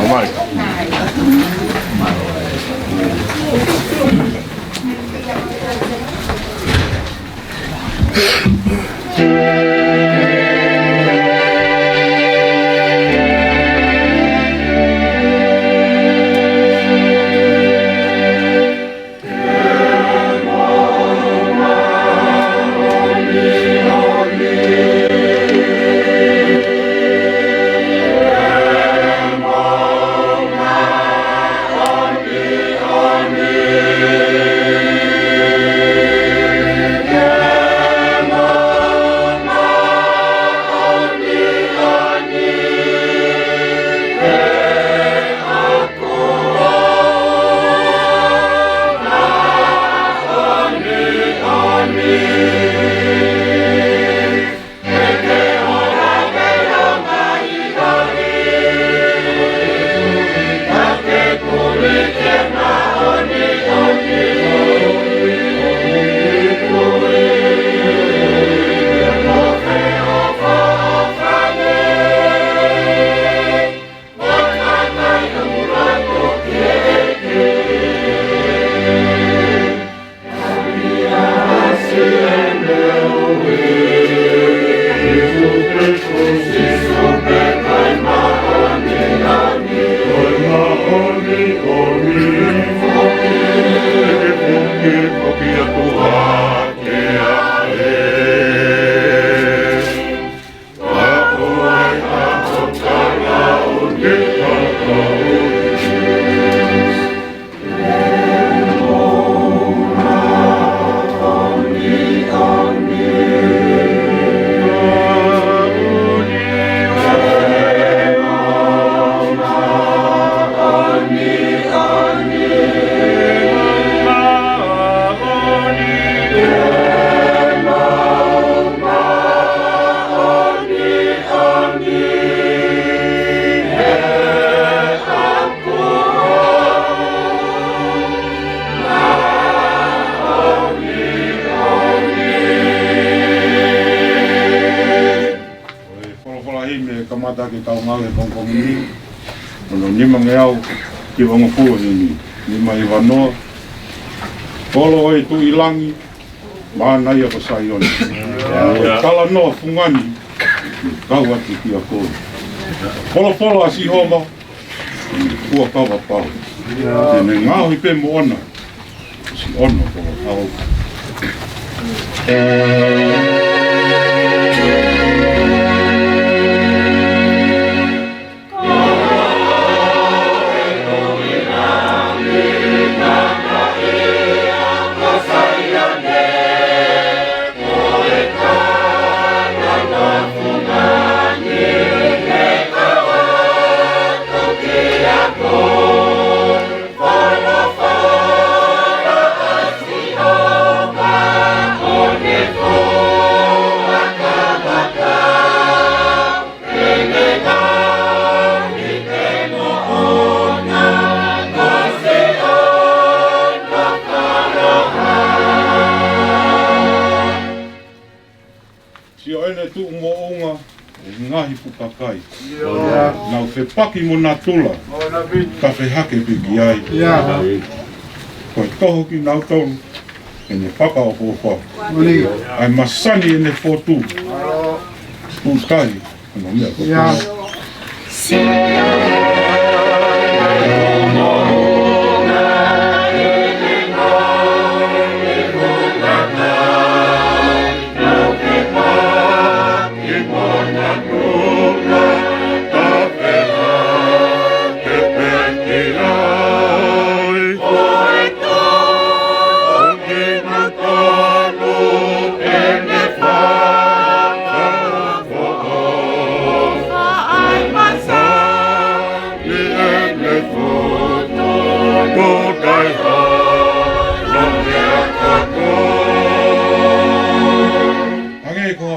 Mai. Kamata ki tau ngale kongkong ini ono nima ngeau ki wangapua ini nima i wanoa kolo oi tu ilangi mana ia pasaion kala no fungani kau ati ki a kolo polo asi homa kua kawa pao tene ngau i pe mo ona si ono kolo kau tu moonga ngahi pukakai. Nau fe paki mo na tula. Ka fe hake piki ai. Koe toho ki nau tonu. Ene paka o popa. Ai masani ene fotu. Pukai. Ano mea koe.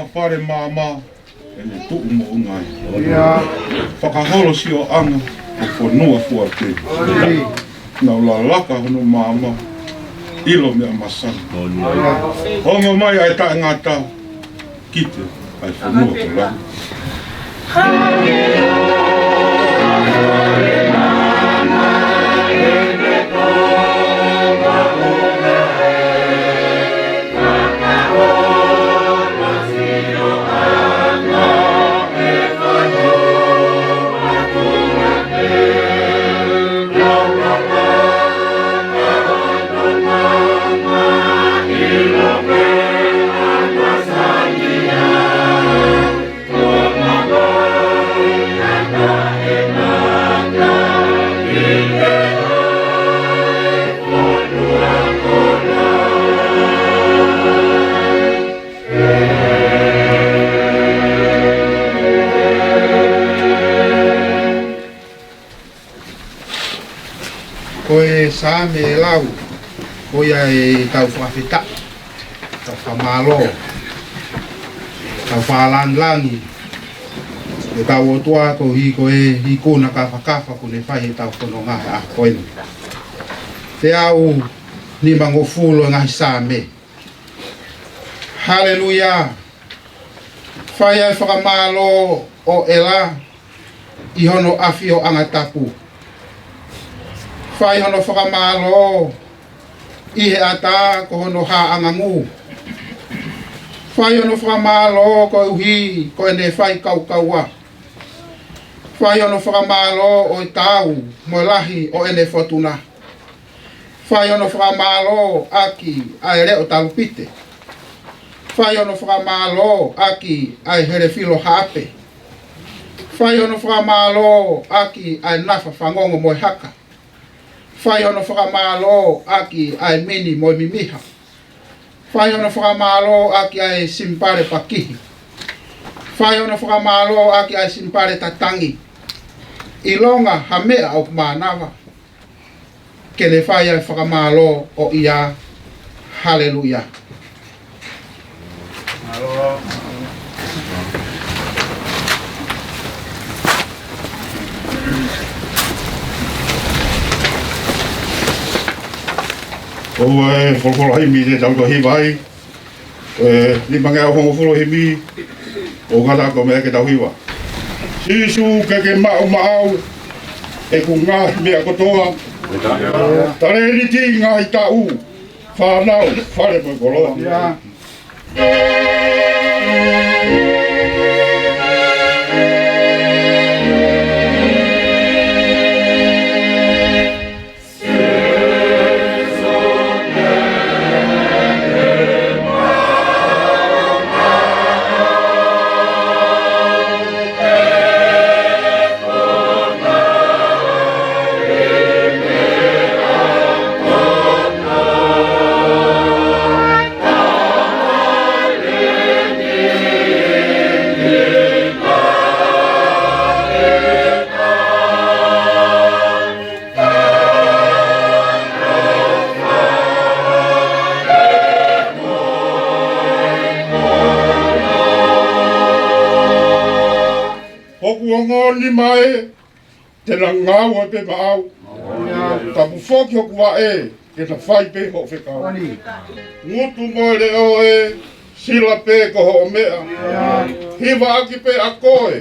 Pare mama ene tu mo ngai. Whakaholo si o anga o whanua fuate. Nau la laka hono mama ilo mea masana. Hongo mai ai tae ngata kite ai whanua ko langa. koe sa me lau ko ia e tau whawhita tau whamalo tau whalangi e tau o tua ko hi koe hi kona ka whakafa ko ne whai tau kono ngā a koenu te au ni mango fulo ngā sa me haleluya whai ai whakamalo o ela i hono afi o angatapu whai hono whakamalo i he ata ko hono ha angangu whai hono whakamalo ko uhi ko ene whai kaukaua whai hono whakamalo o i tau mo lahi o ene whotuna whai hono whakamalo aki ai reo talupite whai hono whakamalo aki ai here filo hape whai ono whakamalo aki ai nafa whangongo moi haka. Whai ono whakamalo aki ai mini moi mimiha. Whai ono whakamalo aki ai simpare pakihi. Whai ono whakamalo aki ai simpare tatangi. Ilonga hamea au kumanawa. Kele whai ai whakamalo o ia. Haleluya. Halo. Oe, whakolo himi te tau hi vai. Ni mange au whakolo himi. O ngata ko mea ke tau hiwa. Sisu ke mau. E ku ngā mea kotoa. Tare ni ti ngā i tau. Whanau, whare mo koloa. Ni mai te la ngāua pe maau ta pufoki o kua e ke ta whai pe ho whekau ngutu moe leo e sila pe ko ho mea hiwa aki pe a koe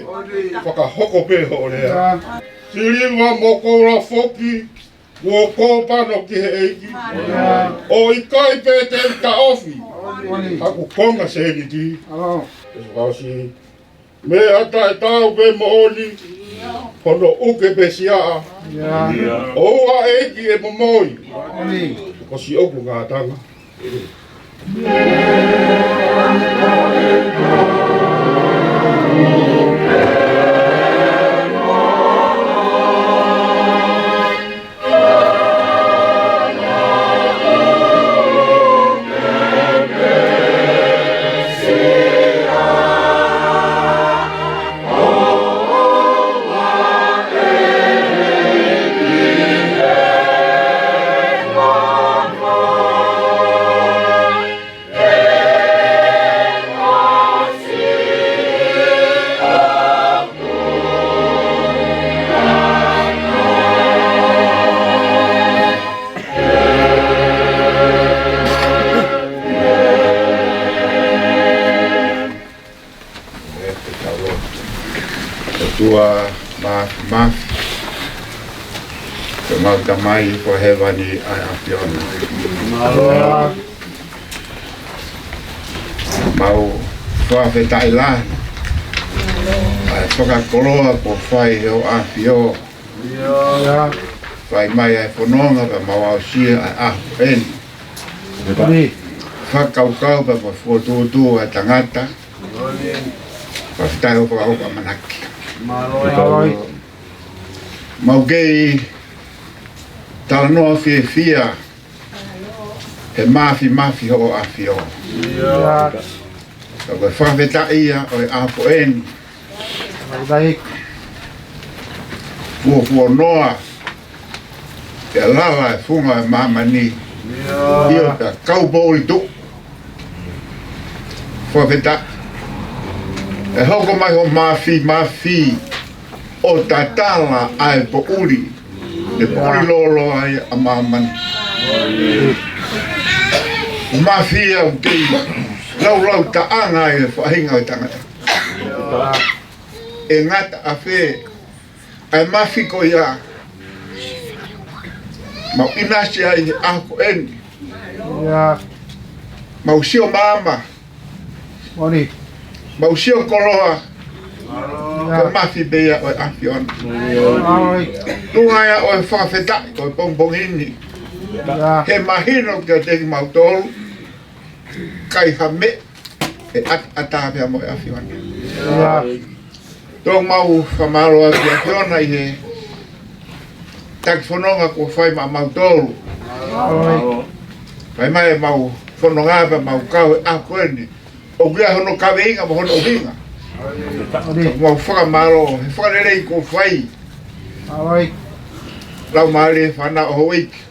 whaka hoko pe ho lea siliwa mo koura foki uo kōpano ki he eiki o i kai pe te ka ofi haku konga se ni ti wasi me ata e tau pe mooni pono uke pe siaa oa eki e momoi ko si oku ngā tanga tua maf te mau tamai ko hewa ni ai afiona mau whawhetai la ai whakakoloa po whai o afio whai mai ai whanonga pa mau au sia ai ahu eni whakaukau pa pa whuatutu ai tangata whawhetai o whakaoka manaki mau gei tala noa fia he mafi ho afio ko whawheta ia o e apo eni fua noa e lala e funga e mamani ia ta kaupo i tu whawheta e hoko mai ho mafi o tatala ai po uri e puri lolo ai a mamani mafi au kei lau ta anga e whahinga i tangata e ngata a whe ai mafi ko ia mau inasi ai ako eni mau sio mama mau sio koloa ko mafi bea o afiona lunga ia o e whawhetai ko e bongbongini he mahino ke te mau tolu kai hame e atawea mo e afiona tō mau whamaro a ki afiona i he taki whanonga ko whai mau tolu kai mai mau whanonga pa mau kau e ako eni o kia hono kawe inga mo hono hinga mau whakamaro he whakarerei ko whai lau maare whana o hoiki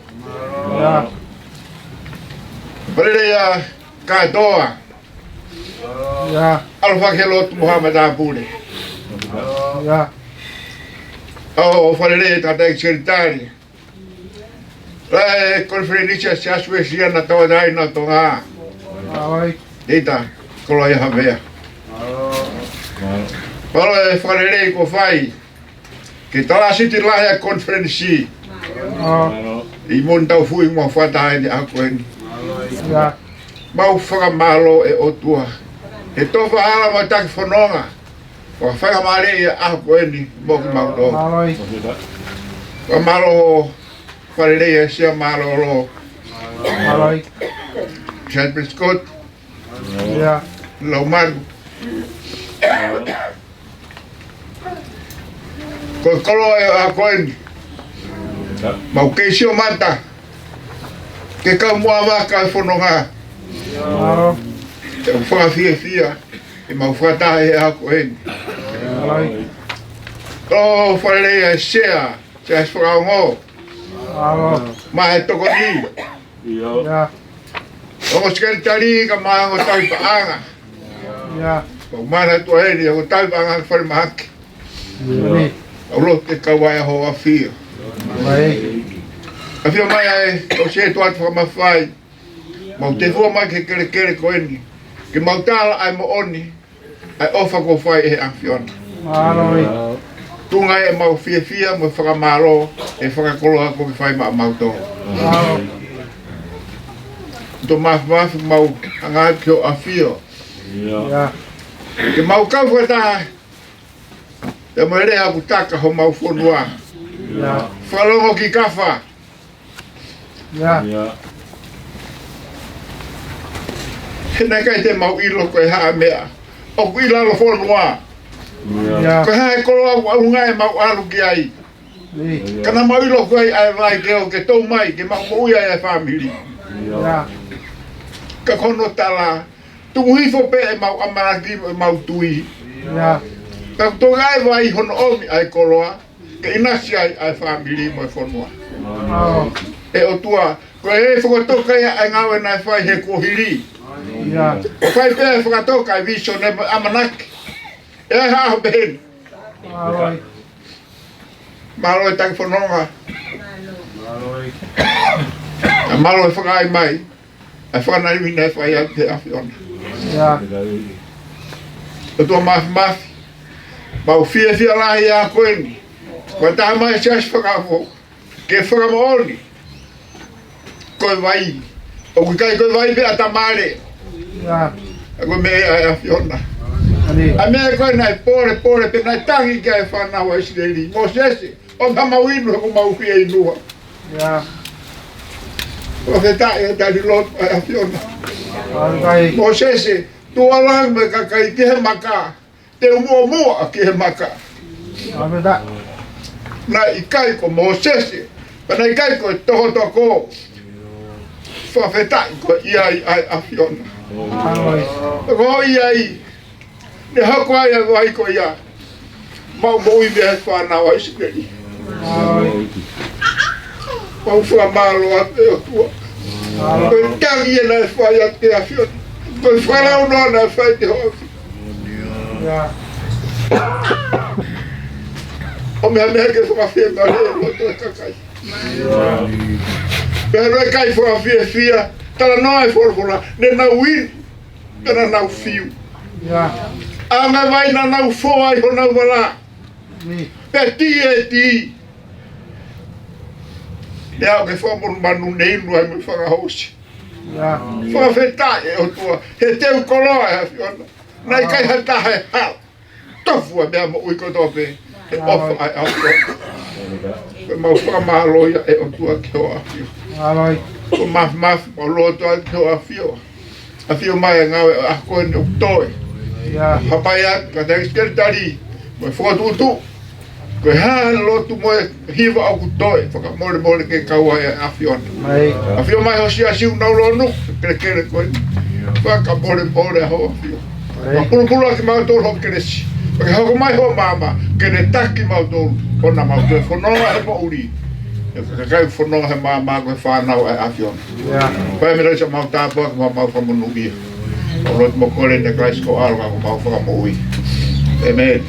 Parerei a katoa Alwhakelotu Muhammad Abule o wharerei tata ekseritari Rae konferenisia se asuesia na tawa dai na tonga Eita, kolo ia havea Palo e wharerei ko whai Ke tala siti lahea konferensi I mon tau fui mo whatai ni ako eni mau whakamalo e otua he tofa ala mai taki whanonga o whakamare e ako eni mo ki mau tō whamalo wharerei e sia malo lo St. Prescott Laumaru ko kolo e ako eni mau keisio mata ke kau mua waka e whanonga te whakawhia e mau whatahe e ako eni tō wharerei e sea se as whakaongo ma e toko ni o skeritari ka maango tai paanga o mana tua eri o tai paanga whare mahaki o lo te kawai ho a whio a whio mai ai o se tuat whakamawhai mau te hua mai ke kere ko eni ke mau tala ai mo oni ai ofa ko whai e a whiona tunga e mau fia mo whakamaro e whakakoloa ko ke whai mau tō to mafu mau anga ki o a whio ke mau kau whata e mo ere a butaka ho mau whonua whalongo ki kawha Hena kai te mau ilo koe haa mea o ku ila lo whonua koe haa e kolo au unga e mau alu ki ai kana mau ilo koe ai vai ke o ke tau mai ke mau mouia e whamiri ka kono tala tungu hifo pe e mau amaraki e mau tui ka tonga e vai hono omi ai koloa ke inasi ai whamiri mo e whonua e o tua ko e whakatoka ai ngawe nai whai he kohiri o whai pēr e whakatoka ai viso ne amanaki e ai haho behen malo e tangi whanonga a malo e whakai mai ai whakanarimi nai whai ai te awhiona o tua mafi mau fia lahi a koeni ko taha mai se asi whakafo ke whakamooni koe vai o kai koe vai pe atamare a koe me a whiona a mea koe nai pore pe nai tangi kai whanau a Israeli mo sese o mamau inu ko mau fia inua o ke tae e tari lot a whiona mo sese tua lang me kakai ke he maka te mua ke he maka na ikai ko mo sese pa na ikai ko toho toko whawhetai ko iai ai a whiona ko iai ne hako ai a vai ko ia mau moi mea whanau a Israeli Mau whamalo atu e o tua. Koe tangi e nai whai a te awhiona. Koe wharau noa nai whai te hoafi. O mea mea ke whakawhia ngā reo loto e kakai. Pea roi kai whakawhia whia, tara noa e whorofora, ne nau win, tana nau whiu. A ngā vai na nau whoa i ho nau wala. Pea ti e ti. E au ke whamonu manu nei nua i me whakahosi. Whakawhetai e o tua, he teu koloa e hawhiona. Nai kai hata he hao. Tofu a mea mo uiko tope. E ofa ai au toa. Koe mau whakamahaloia e o tua ke o awhio. Ko mafi mau loa toa ke o awhio. Awhio mai a ngawe a koe ni o toe. Hapai atu ka te teritari. Moe whakatutu. Koe haa lotu moe hiva au ku toe. Whakamore ke kaua e awhiona. Awhio mai ho sia siu nau loa nuk. Kere koe. Whakamore a ho awhio. Pulu ki mau tōru hoki keresi. Pake hoko mai ho mama, kere taki mau tōru. Kona mau tōru, whanonga he mo uri. Kai whanonga he mama koe whanau e awhiona. Pai me reisa mau tāpua ki mau whamunu ia. O roti mo kore ne Christ ko aroa ko mau whakamo ui. Amen.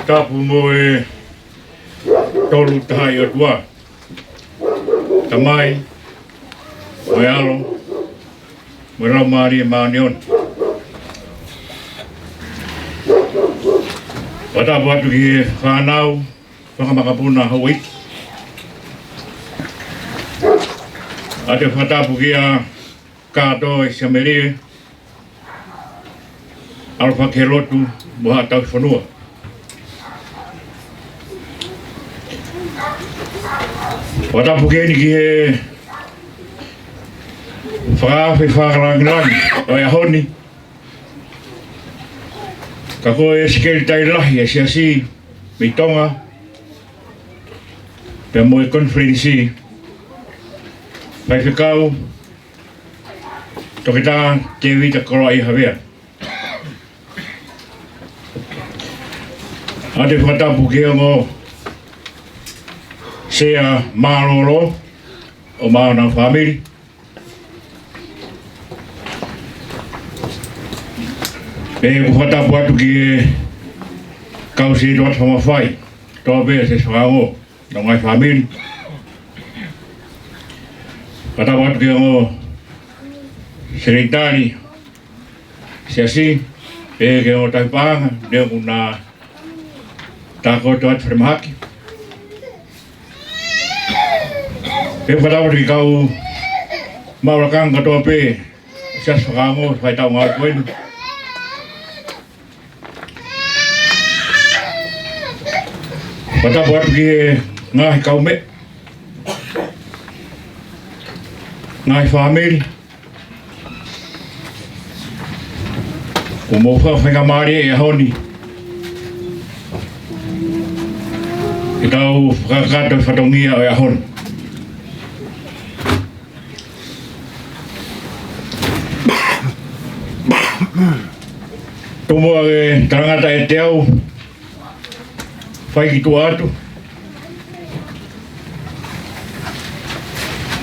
Tapu mo e tolu tahai o tua. Tamai, mo e alo, mo e rau maari e maanion. Watapu atu ki e whanau, whakamakapuna hawit. Ate whatapu ki a kato e siamerie. Alfa ke lotu, mo hatau whanua. Watapu ke ni ki e whakawhi whakarangirangi o e ahoni. Ka koe e sikeri tai lahi e siasi Mitonga, pe mo conference, pai whekau, tokita te vita koroa I hawea. Ate whatapu ke ngo sea maroro o maana family. Pe ku whatapu atu ki kau si doat whamawhai, toa bea se whango na ngai family. Whatapu atu ki ngo sekretari siasi, pe ke ngo taipanga, neo kuna tako tuat fremahaki. Pe whatapu ki kau maurakang katoa pe sias whango, whai tau ngā koenu. Whatapu atu ki ngahi kau me, ngahi whamiri, o mo whawhenga maari e honi. E tau whakakato whatongia o e honi. Tomoa e tarangata e te au, whai ki tua atu.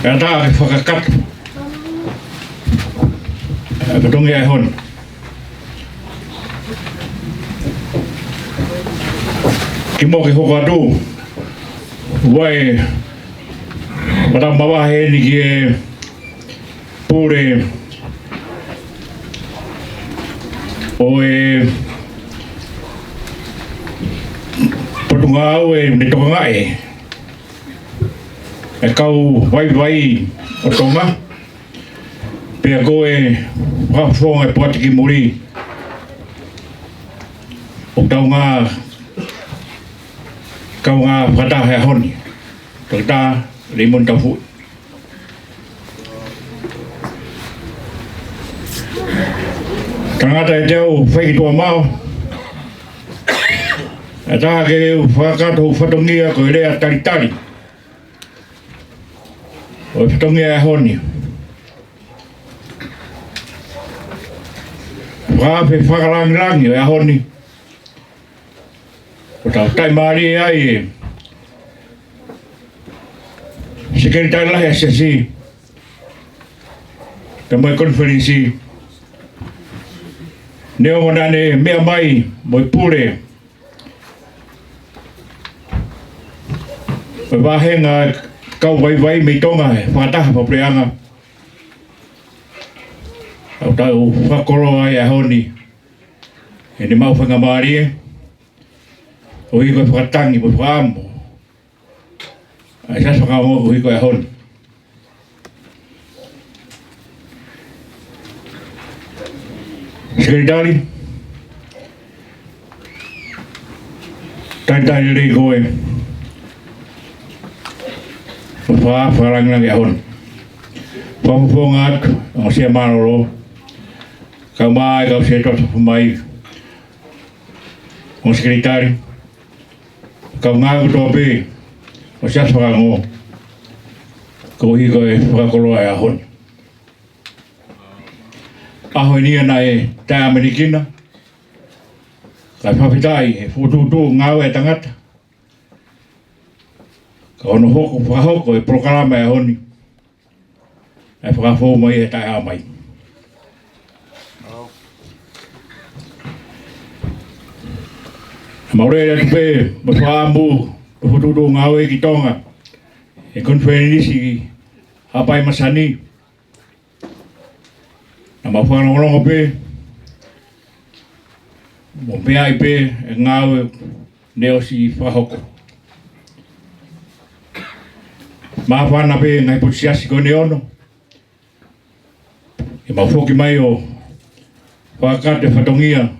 E ata ke whakakato. E patongia e honi. Ki mo ke hoko atu, wai mata mawahe ni ki e pure o e potunga au e ne toka ngai e kau vai o tonga pe a koe whawhonga e poti ki muri o tau ngā kau ngā whatahe a honi, tau tā rimon tau hui. Tangata e teo whai tua mau, e tā ke whakato whatongia ko e rea taritari, o e whatongia a honi. Whaape whakarangirangi o e a honi, o tau tai maari e ai e sekretari lahi asesi pe moe konferensi neo monane mea mai moe pure pe wahenga kau vai mei tonga e whakataha pa preanga au tau whakoro ai a honi e ne mau whanga maari e o hiko e whakatangi mo whakaamo. Ai sas whakaamo o hiko e honi. Sekretari, tai rei koe. O whakarangirangi a honi. Whakamuwhonga atu, o sea maroro. Kau mai, kau se tosa whamai. O sekretari. Kau ngā kutoa pē, o sias whakango, ko hiko e whakakoloa e a honi. Aho nia na e tai Amerikina, kai whawhitai e whutūtū ngāu e tangata. Ka ono hoko whakahoko e prokarama e a honi, e whakawhou mai e tai amai. Maurere atu pē, mo whaamu, mo whutūtū ngāu e ki tonga, e konferenisi hapai masani. Na ma whanongongo pē, mo pē ai pē e ngāu e neo si whahoko. Ma whana pē ngai putiasi ko neono, e ma whoki mai o whakate whatongia,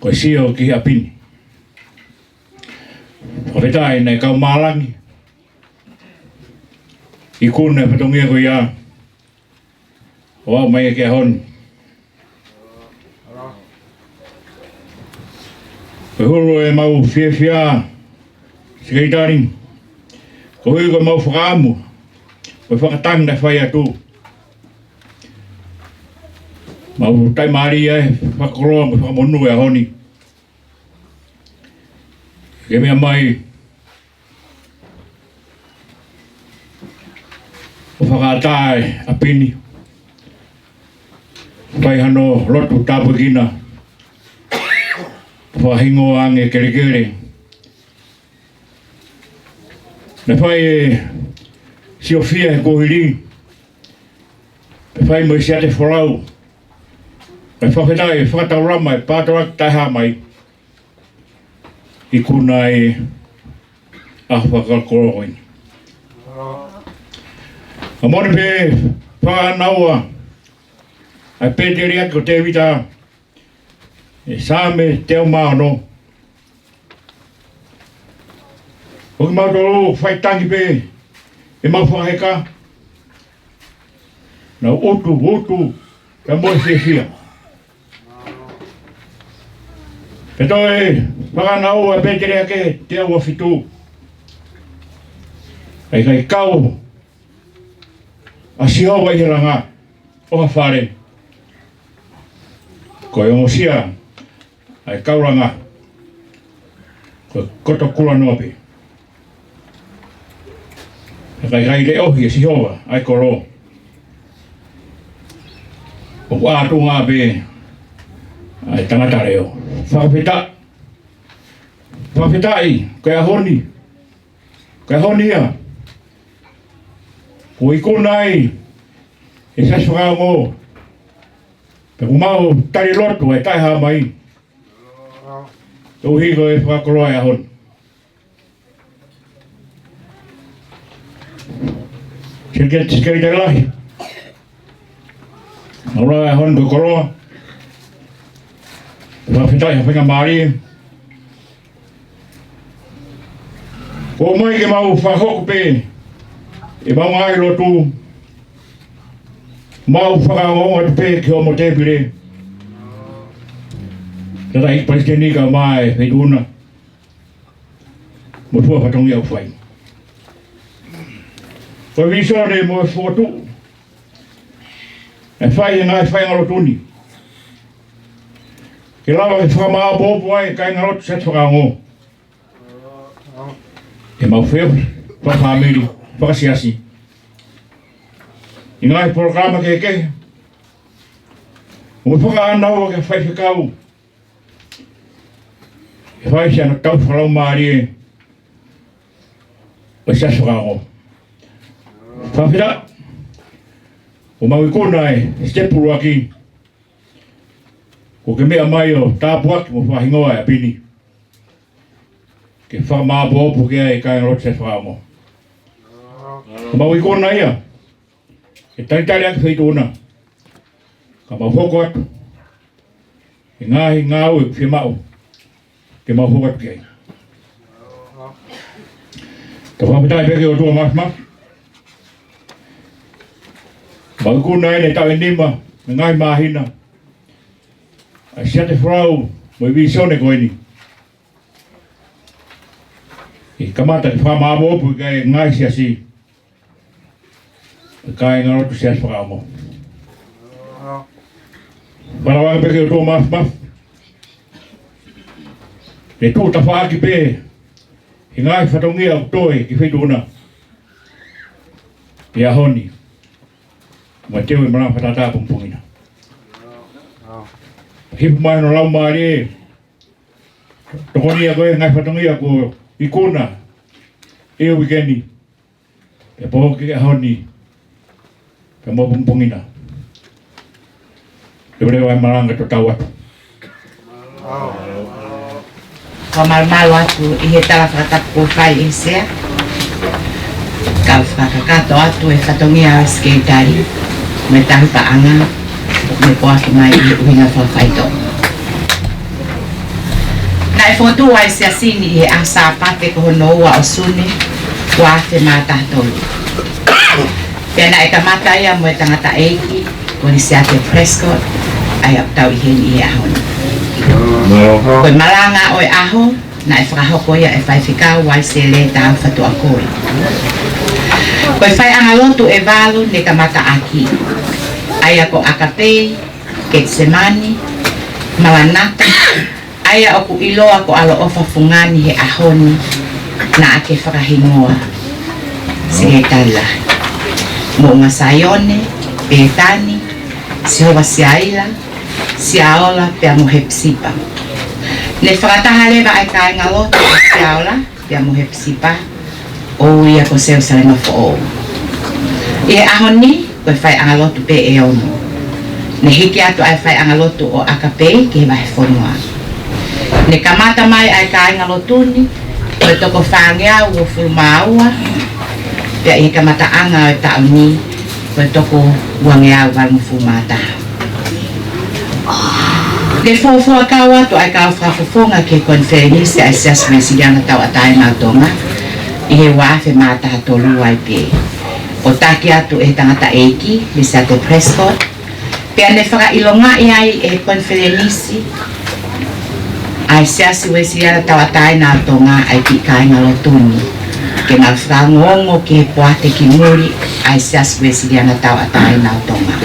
ko sio ki apini. Whapetai nei kau mālangi. I kune whatongia ko ia. O au mai e kia honi. hulu e mau fia sekretari. Ko hui ko mau whakaamu. Ko whakatang na whai atu. Mau tai maari e whakoroa mo whakamonu e honi. Ke mea mai o whakaatai a pini. Pai hano lotu tāpukina. Whahingo ange kere kere. Na whai e siofia e kohiri. Na whai mo siate wholau. Na whakatai whakataurama e pātawak taha mai. I kuna e a whakalkorohoini. A mone pe whakanaua. Ai pēteri atu ko te wita. E sāme teo māno. O ki mautoro whaitangi pē. E mau whakaheka. Na utu. Ka moe whiwhia. Peto e whakanau a pēteri ake te aua whitu. Ai kai kau. A sihawa i ranga. Oha whare. Ko e ongosia. Ai kauranga. Ko koto kura nopi. Kai le ohi e sihawa. Ai koro. O atu ngā be. Ai tangata reo. Whakapeta. Whakapetai. Kai ahoni. Kai ahoni ia. Ko i konai. E sas whakaongo. Pe kumau tari lotu e taiha mai. Tau hiko e whakakoroa e ahon. Sikei te lahi. Maura e ahon ko koroa. Whawhitai hawhinga maari. Ko mai ke mau whakoku pe. E mau ngai lotu. Mau whakaonga te pe ki o mo te pire. Tata i palestini ka mai whaiduna. Mo tua whatongi au whai. Ko visore mo e whotu. E whai e ngai whai ngarotuni. Ke lawa ke whakamaa bopu ai kai ngarotu set whakaongo. E mau whewhi, whakamiri, whakasiasi. I ngai programa ke. O whakaanau ke whai whikau. E whai si ana tau whalau maari e. O sas whakaongo. Whawhira. O mau i kona e stepuru aki. Ko ke mea mai o tāpuaki mo whahingoa e a pini. Ke whakamāpopu ke ai kai ngarot sas whakaongo. O mau i kona ia. E taritari ake whaitona. Ka mau hoko atu. E ngāhi ngāu e whimau. Ke mau hoko atu kei. Ka whapitai peke o tua mas. Mau kuna ene tau e nima. Me ngai mahina. A siate whrau. Mo i visione koini. I kamata te whamāpopu i kai ngai siasi. Kai ngarotu sias whakaamo. Parawanga peke o tō mas. E tō ta whaaki pē. I ngai whatongia o toi ki whituna. I ahoni. Mai teo i marang whatata pumpungina. Hipu mai no lau maari e. Tokonia koe ngai whatongia ko i kona. E o wikeni. E poho ki ahoni. Ka mo pumpungina. E ure wai maranga to tau atu. Ka malmalo atu i he tala whakatapu whai i sea. Ka whakakato atu e whatongia o skatari. Me tahu paanga. Me poaki mai i uhinga whawhaito. Na e whotu ai sea sini i he asa apate ko hono ua o sune. Kua te mātātou. Pena e kamata ia mo e tangata eiki. Ko ni Seattle Prescott. Ai au tau i heni i ahoni. Koe malanga oi aho, na e whakahoko ia e whai whikau wai se le tau whatu a koe. Koe whai angalotu e walo ne ka mata aki. Aia ko Akapei, Getsemani, Maranata, aia o ku iloa ko alo ofa fungani he ahoni na ake whakahingoa. Se tala. Mo ngā Saione, Petani, Sihova Siaila, Siaola, pia mo hepsipa. Ne whakataha lewa ai kai ngalotu o Siaola, pia mo hepsipa, o ia ko seu salenga fo o. I ahoni, koe whai angalotu pe e ono. Ne hiki atu ai whai angalotu o Akapei ki he wahe whonua. Ne kamata mai ai kai ngalotuni, koe toko whangea ua fulmaua, pia i kamata anga o tau ni, koe toko uangea walmu fulmata. Ke fōfua kawa to ai kau whafofonga ke konferenisi ai sias mesiana tau atai ngā tonga, i he wafe mata tolu ai pe. O taki atu e tangata eiki, Lisate Prescott, pia ne whakailonga i ai e konferenisi, ai siasi wesiana tau atai ngā tonga ai ki kai ngalotuni. Ke ngā whakangongo ke he poate ki muri, ai siasi wesiana tau atai ngā tonga.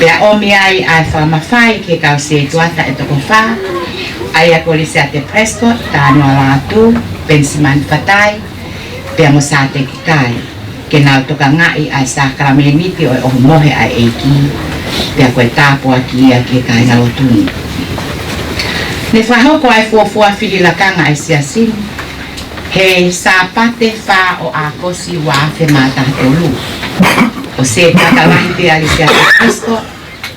Pea omi ai ai whakamawhai ke kau se tuata e toko wha, ai ako Lisate Prescott, ta anua lātu, Pensiman Fatai, pea mo sate ki kai. Ke nau toka ngai ai sa karameniti o ohu mohe ai eiki, pea koe tāpua ki ia ke kai ngalotuni. Ne whahoko ai fuafua whiri lakanga ai siasini, he sāpate wha o a kosi wāwhe mātaha tolu. O se tatalahi pea Lisate Prescott,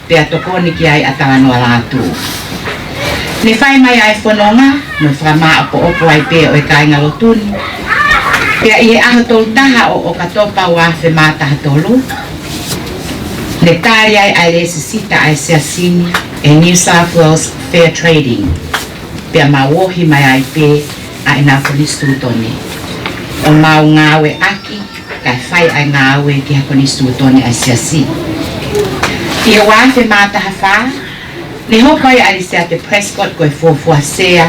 pea tokoni ki ai atalanoa lātu. Ne whai mai ai whanonga, no whama opo ai pea o e kai ngalotuni, pea i e aho tolu taha o katopa wāwhe mātaha tolu. Ne tāri ai ai lesisita ai siasini e New South Wales Fair Trading, pea mawohi mai ai pe a ina konistutone. O mau ngawe aki, kai whai ai ngawe ki ha konistutone ai siasi. I e wāwhe mātaha whā, ne hopai ai Lisate Prescott koe fōfua sea,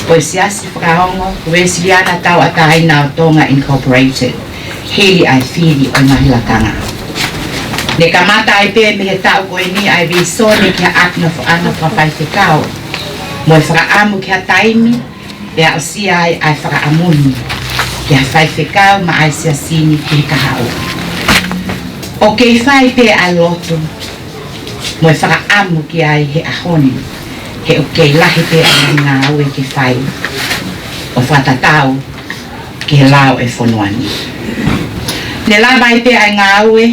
koe siasi whakaongo, Wesiliana tau atai Ngā Tonga Incorporated, heli ai whiri o mahilakanga. Ne kamata ai pe me he tau koe ni ai visone ki ha akna whaana whawhai whikau, moe whakaamu ki ha taimi, e a osia ai whakaamuni, ki ha whai whikau ma ai siasini ki he kahau. O kei whai pe ai lotu, moe whakaamu ki ai he ahoni, he o kei lahi pe ai ngā aue ki whai, o whatatau ki he lao e whonuani. Ne la mai pe ai ngā aue,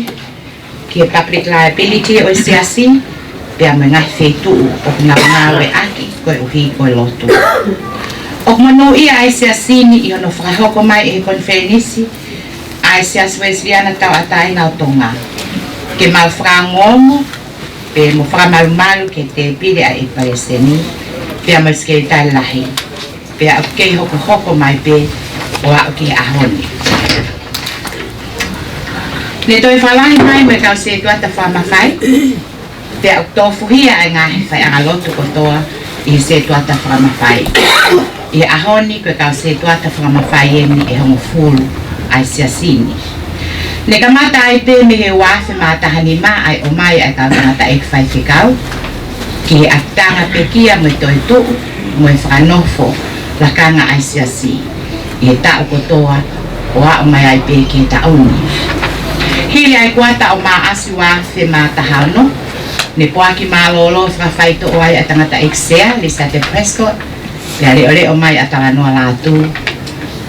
ki he public liability o siasi, pea me ngai whetu o ngā aue aki koe uhi koe lotu. O manu ia ai siasini i ono whakahoko mai e konferenisi, ai sias Wesiliana tau atai Ngā Tonga. Ke mau whakangongo, pe mo whakamarumaru ke te pire a e pareseni, pea mo skei tai lahi, pea o kei hoko mai pe o a o ki ahoni. Ne toi whalahi mai me kau se tuata whamawhai, pea o tofuhia ai ngā whai angalotu kotoa i se tuata whamawhai. I ahoni koe kau se tuata whamawhai eni e hongo fulu ai siasini. Ne kamata ai pe me he wāwhe mātahani mā ai o mai ai kau tangata e whai whikau, ki he atanga pe kia mo toi tuu, mo e whakanofo lakanga ai siasi. I he tau kotoa o a o mai ai pe ki he tauni. Hili ai kuata o mā asi wāwhe mātahano, ne poaki mā lolo whakawhaito o ai a tangata eksea, Lisate Prescott, pea leo o mai a talanoa lātu,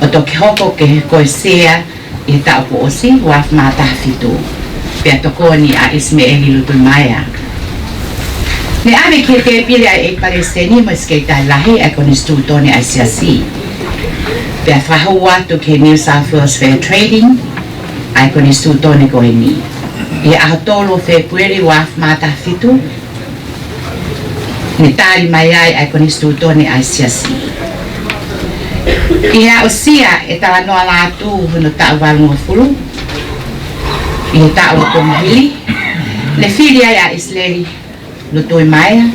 o toki hoko ke koe sea, i he tau po osi, wāwhe mātahafitu, pea tokoni a Ismaeli lutu maia. Ne ave ki te pili ai e pareseni mo skei tai lahi ai konistutone ai siasi. Pea whahau atu ke New South Wales Fair Trading, ai konistutone koe ni. I aho tolo Februari wāwhe mātahafitu, ne tāri mai ai konistutone ai siasi. I hea o sia e talanoa lātu hono tau walunga fulu, i he tau o tomuhili, ne whiri ai a Isleri lutoi maia,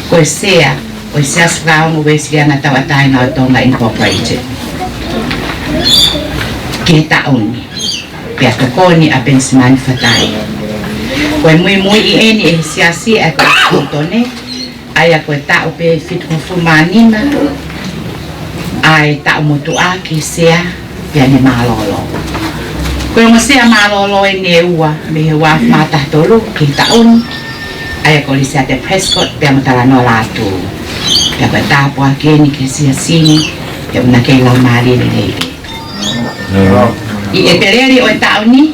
koe sea o se asfrao mo wes kia na tawatai na Tonga Incorporated. Ke taon pia tokoni a pensman fatai. Koe mui I eni e siasi e koe tone aya koe tau pe fit konfumanina ai tau motu a ki sea pia ni malolo. Koe mo sea malolo e ne ua me he waf mata tolu ki taon aya koe lisia te Prescott pia matala no latu pia koe tapu a keni ke siasini pia una ke lau mari le lege. I e pereri o e tau ni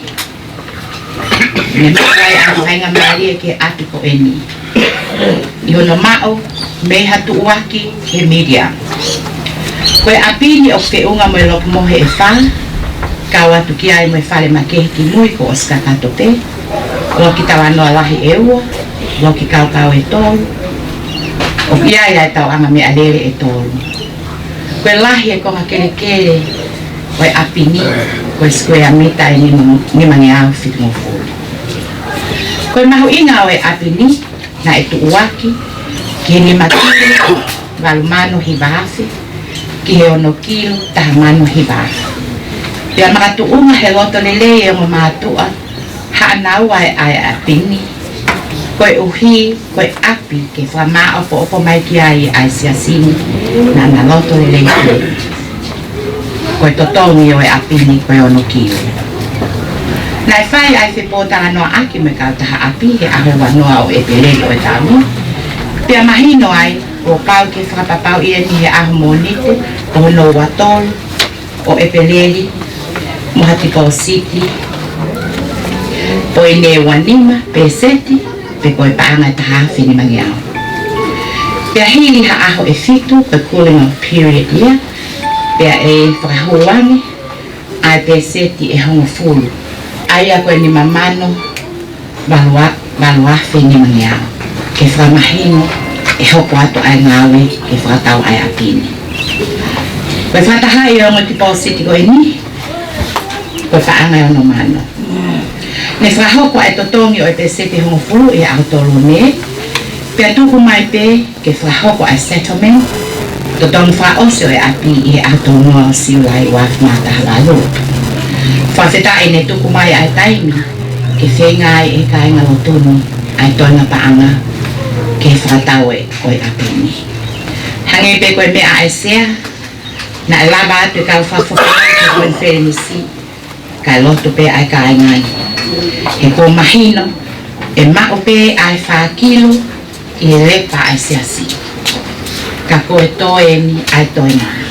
me mawai a whainga mari e ke atu ko eni. I hono mao me hatu uaki he media. Koe apini o ke unga mo e loko mohe e wha kawa tu ki ai mo e whale makehi ki mui ko oska kato pe lo ki tawa noa lahi e ua lo ki kau e tolu o ki ai ai tau anga me alele e tolu. Koe lahi e konga kere kere koe apini koe skoe amita e ni mangi au fitu mo fulu. Koe mahu inga o e apini na e tu uaki ki ni matiri walumano hibahafi ki he ono kilo tahamano hibahafi. Pia makatu unga he loto lele e mo matua haanau ai apini koe uhi koe api ke whamaa opo mai ki ai siasini na loto lele koe totongi o e apini koe ono kilo. Nai whai ai whipotanga noa aki me kau taha api he aho wanoa o e pelele o e tamo. Pia mahino ai o pau ke whakapapau ia ni he aho monite o no watol o e pelele Mohatiko City o e ne wanima pe seti pe koe paanga taha whini mangiao. Pia hili ha aho e fitu koe cooling off period ia pia e whakahuangi ai pe seti e hongo fulu. Aia koe ni mamano balua whini mangiao ke whakamahino e hoko ato ai ngawe ke whakatau ai apini. Koe whataha i ongo tipo City koe ni koe whaanga o no mano. Ne whahoko e totongi o e pe sete hongo fulu e au tolu ne. Pea tuku mai pe ke whahoko e settlement. Totongi whaose o e api e au tolu noa o siulai waf mata halalu. Whawheta e ne tuku mai ai taimi ke whenga ai e kainga lo tunu ai toinga paanga ke whakatau e koe api ni. Hange pe koe mea ai sea na e laba atu e kau whawhokanga ke koe where nisi. Kai loto pe ai kai ngai. He ko mahino e mao pe ai whakilo I e lepa ai siasi. Ka koe toe ni ai toe mai.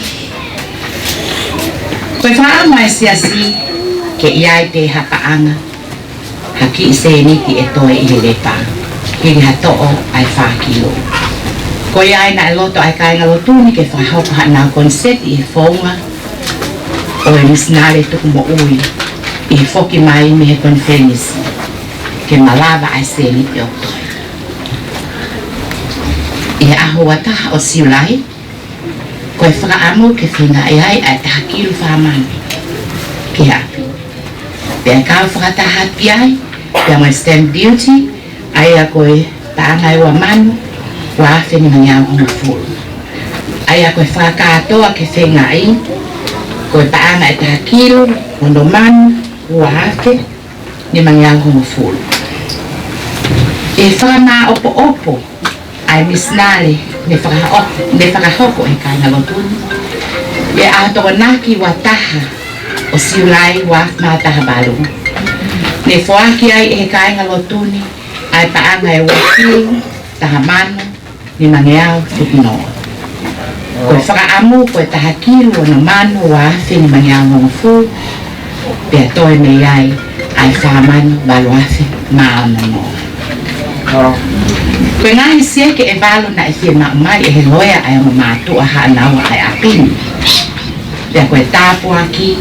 Koe whaamo ai siasi ke iai pe hapaanga. Haki I se niki e toe I he lepa. Kiri hatoo ai whakilo. Koe iai na e loto ai kai ngalotuni ke whahaupa hanau konseti I he whaunga. O e misnare tuku mo ui. I foki mai me he konfenisi ke malava ai seni pe o toi. I aho wataha o siulai koe whakaamu ke whinga e ai ai taha kilu whamani ke api. Pea kau whakataha pi ai pea mo stamp duty ai a koe paangai wa manu wa awhi ni mangiau hongo fulu. Ai a koe whakatoa ke whinga ai koe paangai taha kilu hono manu Wahake ni mangiau hongo fulu. E whakama opo ai misnale ne whakahoko e kainga lotuni. E ahatoko naki wataha o siulai waf mataha balu. Ne whaaki ai e kainga lotuni ai paanga e wakili taha manu ni mangiau tukunoa. Koe whakaamu koe taha kilu o na manu wafe ni mangiau hongo fulu. Pea toi me ai ai whamanu baluafe maa no. Koe ngahi sia ke e walu na e whia mai e he loia ai o mātua haanaua ai apini. Pea koe tāpua ki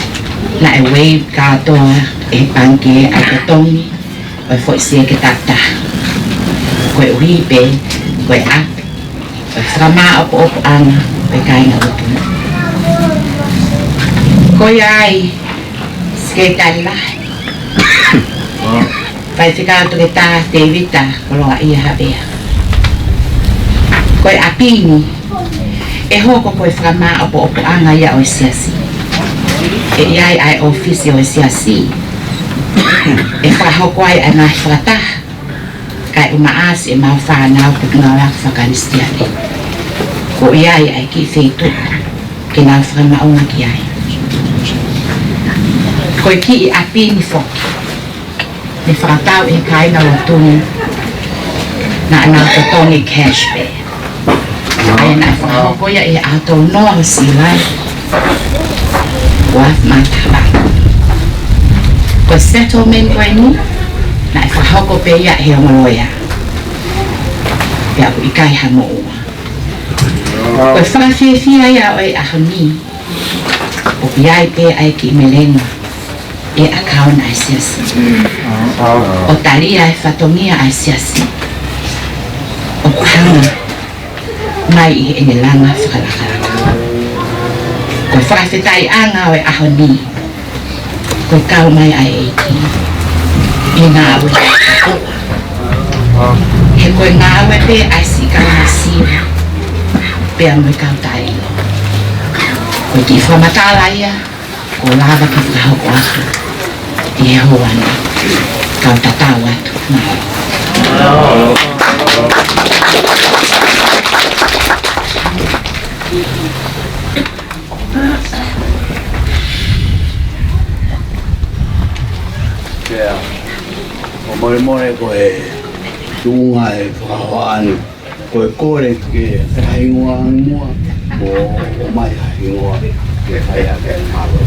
na e wave katoa e panke ai te tongi koe fwoi sia ke tata. Koe uhi pe, koe api, koe whama opo anga koe kainga upu. Koe ai Kei tari lahi. Pai whikautu ke tā te vita koloa ia hawea. Koe apini, e hoko koe whakama opo anga ia o siasi. E iai ai ofisi o siasi. E whahoko ai ana whakataha. Kai umaas e mau whanau kukuna wak whakaristiani. Ko iai ai ki wheitu, ke nau whakamaunga ki ai. Koe ki I apini whoki. Me whakatau e kai na watuni na anau totongi cash pay. Ai na whakahoko ia e ato noa silai. Waf mataba. Ko settlement koe ni, na whahoko pe ia he ngoloia. Pea ku ikai hamo ua. Ko whakawhiawhia ia o e ahoni. O piai pe ai ki melenga. E akaon ai siasi. O talia e whatongia ai siasi. O kuhanga. Mai I ene langa whakalakaraka. Ko whakawhetai anga o e ahoni. Ko kau mai ai eiki. I ngā awe. He koe ngā awe pe ai si kanga sira. Pea moi kau tailo. Ko ki whamatala ia. Ko lava ki whahoko atu. I e hoana. Kau tatau atu. Kea, o more koe tunga e whakahoani, koe kore ke haingoa ngua, o mai haingoa ke haia ke malo.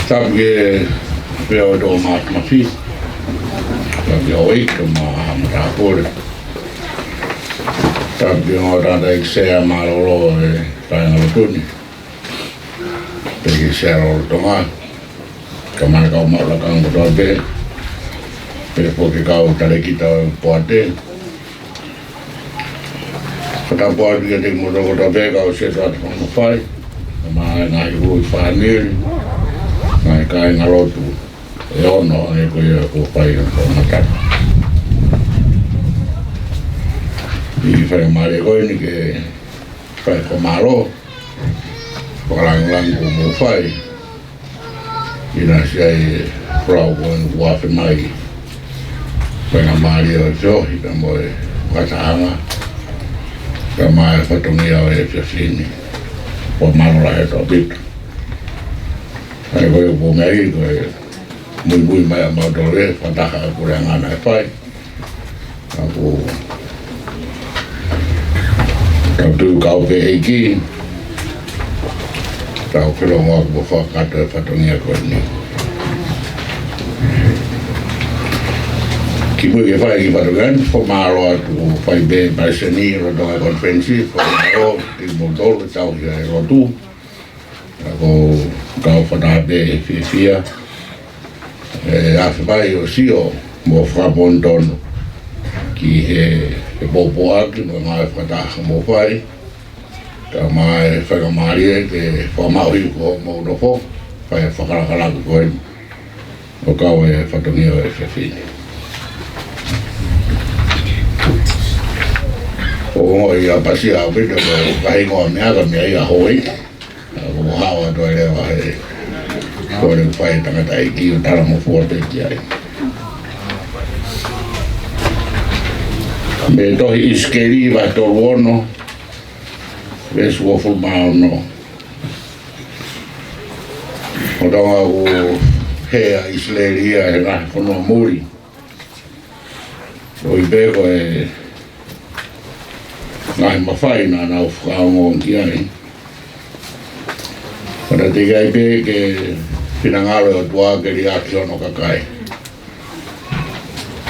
Sabe que eu dou mais uma filha, sabe eu oito uma rapor, sabe que eu ando aí que se é malo está no túnel, porque se é o tomar, que mais que o mal lá can botar bem, porque kau tali kita pode, kita pode que tem muito botar bem kau se trata como faz, mas na rua família Ngai kai ngalotu e ono e koe o pai o matata. I whai mare koe ni ke whai ko maro, whakalang ko mo whai. I na siai whrau koe ni wafe mai. Whai na mare o johi ka moe whakataanga. Ka mai whatongia o e whiawhini. O maro la he tō bitu. Ai koe o pōmei, koe mui mai a mautore, whataka a kore angana e whai. Ako tau tū kau pe eiki, tau whiro ngā ko whakata e whatongia koe ni. Ki mui ke whai ki whatongan, whamaro atu whai be paisani, rotonga konferensi, whamaro, ki mōtoro, tau ki ai rotu. Ako kau whanape e whiwhia e awhipai o sio mō whakapontono ki he pōpō aki no ngā whakataha mō whai ka mai whakamarie ke whamauhi ko mō nofo whai whakarakaraku koe o kau e whatongia e whiwhini. O ngoi a pasi a pita ko kahingoa mea ka mea i a hoi ko hawa to ele wa he ko le fai tangata I ki o tara mo forte ki ai me to iskeri va to wono ves wo fu ma no o tonga o he a isleria e na fono muri o ibe ko e ngai mawhai na na o whakaongo ki ai Pada tiga ibe ke pinangalo o tua ke ri aki ono kakai.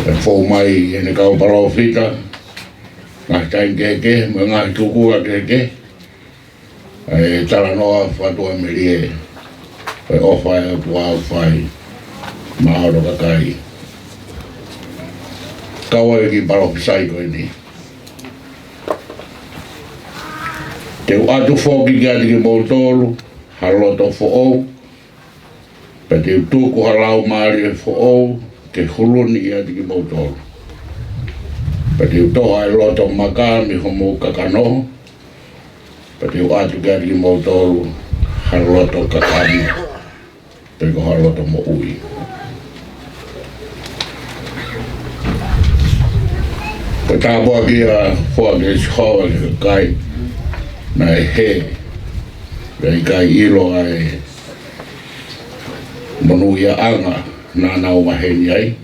E fōu mai e ne kau palofita. Ngā tain keke, me ngā tukua keke. E tala noa whatua merie. E ofai a tua whai. Maharo kakai. Kaua e ki palopisai koe ni. Te atu whoki kia tiki mautolu. Haloto fo'ou. Pa te utuku halau maari e fo'ou. Ke huluni ia tiki mautolu. Pa te utoha e loto makami homo kakanoho. Pa te atu kia tiki mautolu. Haloto kakami. Peko haloto mo ui. Pa tāpua kia whoake shikoa ki kai. Na e he. Rei kai ilo ai. Monu ia anga. Nā nau maheni ai.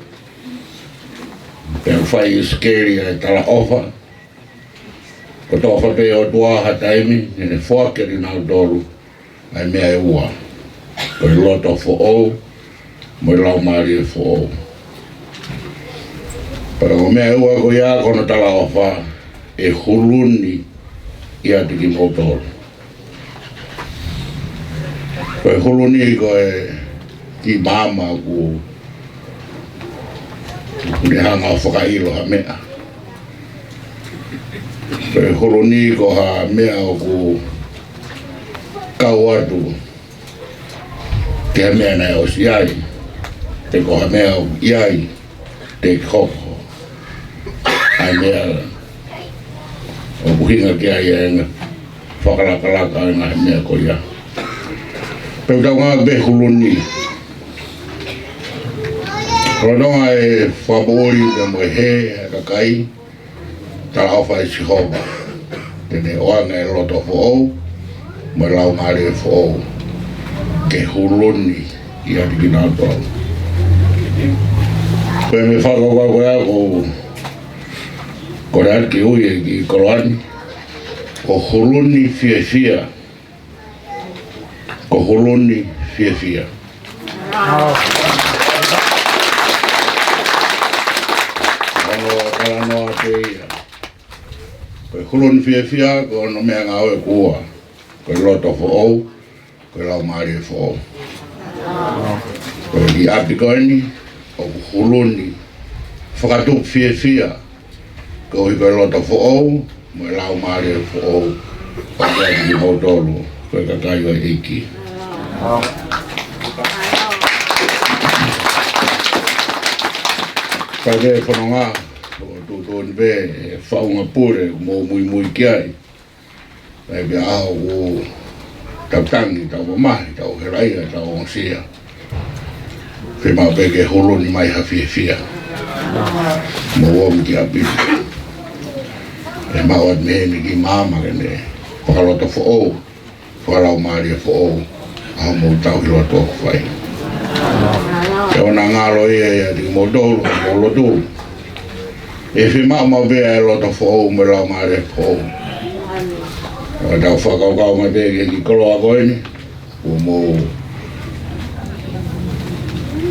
Pea whai i skeri ai tala ofa. Ko tō whape o tua hataimi. Nene whakeri nau doru. Ai mea e ua. Ko i loto fo'ou. Mo i lau maari e fo'ou. Para o mea ua ko ia kono tala ofa. E huluni ia tiki motoro. Ko e huluni ko e ki mama ku ne hanga whakailo ha mea. Ko e huluni ko ha mea o ku kau atu te ha mea nei o si ai. Te ko ha mea o iai te koko. Ai mea o buhinga ki ai e nga whakalakalaka e nga mea ko ia. Peu tau ngā be huluni. Rodonga e whabori te mo he e kakai. Tala hawha e sihoba. Tene oanga e loto fo'ou. Mo e lau ngāre e fo'ou. Ke huluni i ati ki nā tau. Koe me whakakau koe ako. Ko re ati ki ui e ki koroani. Ko huluni fia fia. Ko huluni fia fia. Ano kala noa te ia. Ko huluni fia fia ko no mea ngā oe kua. Ko loto fo'ou. Ko lau maari e fo'ou. Ko i api koeni. O huluni. Whakatup fia fia. Ko i koe loto fo'ou. Mo lau maari e fo'ou. O kia ki mautolu. Ko i kakai o iki. Kai te whanonga, o tūtōni pē, whaunga pure, mō mui kiai. Kai pia aho o tautangi, tau mamahi, tau heraia, tau onsia. Whi mau pē ke holoni mai hawhia fia. Mō omi ki api. E mau at meheni ki māma kene, whakalota fo'ou, whakalau maari e fo'ou. Aho mō tau hiloa tōku whai. E ona ngālo ia ia tiki mō tōru, mō lotu. E whi mau pēa e loto fo'ou me lau maare e fo'ou. E tau whakaukau mai pēke ki koloa koeni. Ko mō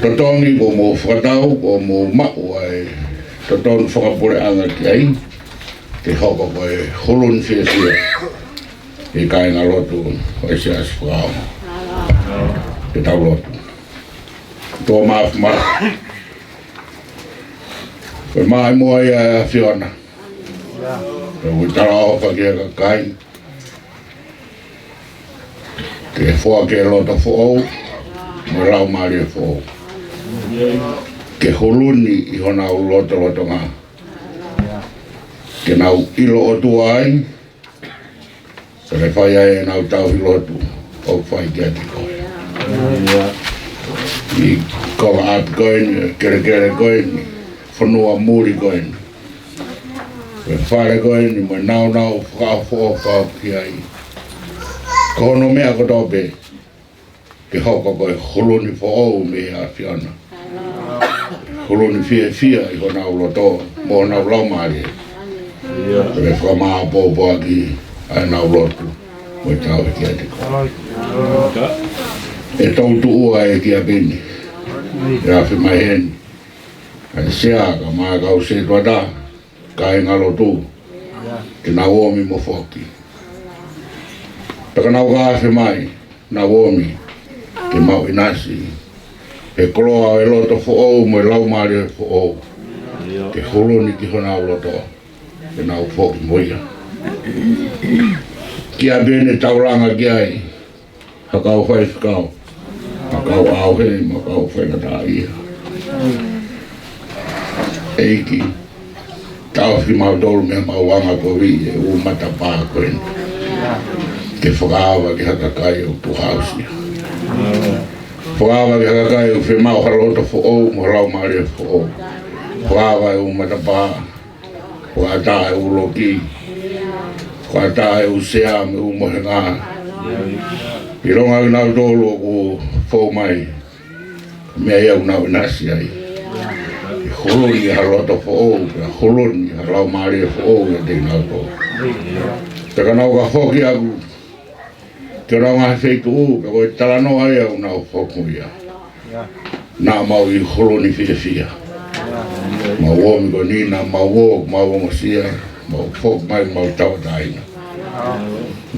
totongi, ko mō whakatau, ko mō mau ai totonu whakapure anga ki ai. Te hoko koe hulun fia fia. E kai ngā lotu, koe se as whakau. Te tau lotu. Tō maafu mara. Koe mai mua ia e Fiona. Koe tala ofa kia kakai. Te fua ke loto fo'ou. Mo lau maari e fo'ou. Ke huluni i hona u loto ngā. Ke nau ilo o tua ai. Ka re whai ai e nau tau i lotu. O whai kia te koe. I kola atu koeni, kere koeni, whanua muri koeni. E whare koeni, mo nau whakao ki ai. Ko hono mea ko tōpe, ke hoko koe huluni fo'ou me a Fiona. Huluni fia i hona uloto, mo hona ulaumari. E whamaa pōpō aki, ai nau lotu, mo i tau ki ati koe. E tautu ua e ki a pini. E awhi mai heni. Hai sea ka ma ka se tua da ka e ngalo tu. Ke Naomi mo foki. Taka nau ka se mai Naomi ke mau inasi. E koloa e loto fo o mo lau mari fo o. Ke holoni ki hona o loto. Ke nau foki moia. Kia bene tauranga ki ai. Hakau whai whakau. Hakau au hei makau whainata ia. Eiki. Tau fi mau tolu mea mau wanga ko vi e u mata paa koen. Ke whakaawa ki hakakai o tu hausia. Whakaawa ki hakakai o whi mau haroto fo o mo lau maria fo o. Whakaawa e u mata paa. Whakata e u loki. Whakata e u sea me u mohenga. I ronga ki nau tolu o ku fo mai. Mea iau nau inasi ai. Holoni haroto fo o, holoni halau maria fo o ya te nau tō. Te ka nau ka whoki aku, te rau ngā wheitu u, ka koe talanoa e au nau whoku ia. Nā mau I holoni fia fia. Mau omi ko nina, mau o, mau ongosia, mau whok mai, mau tawataina.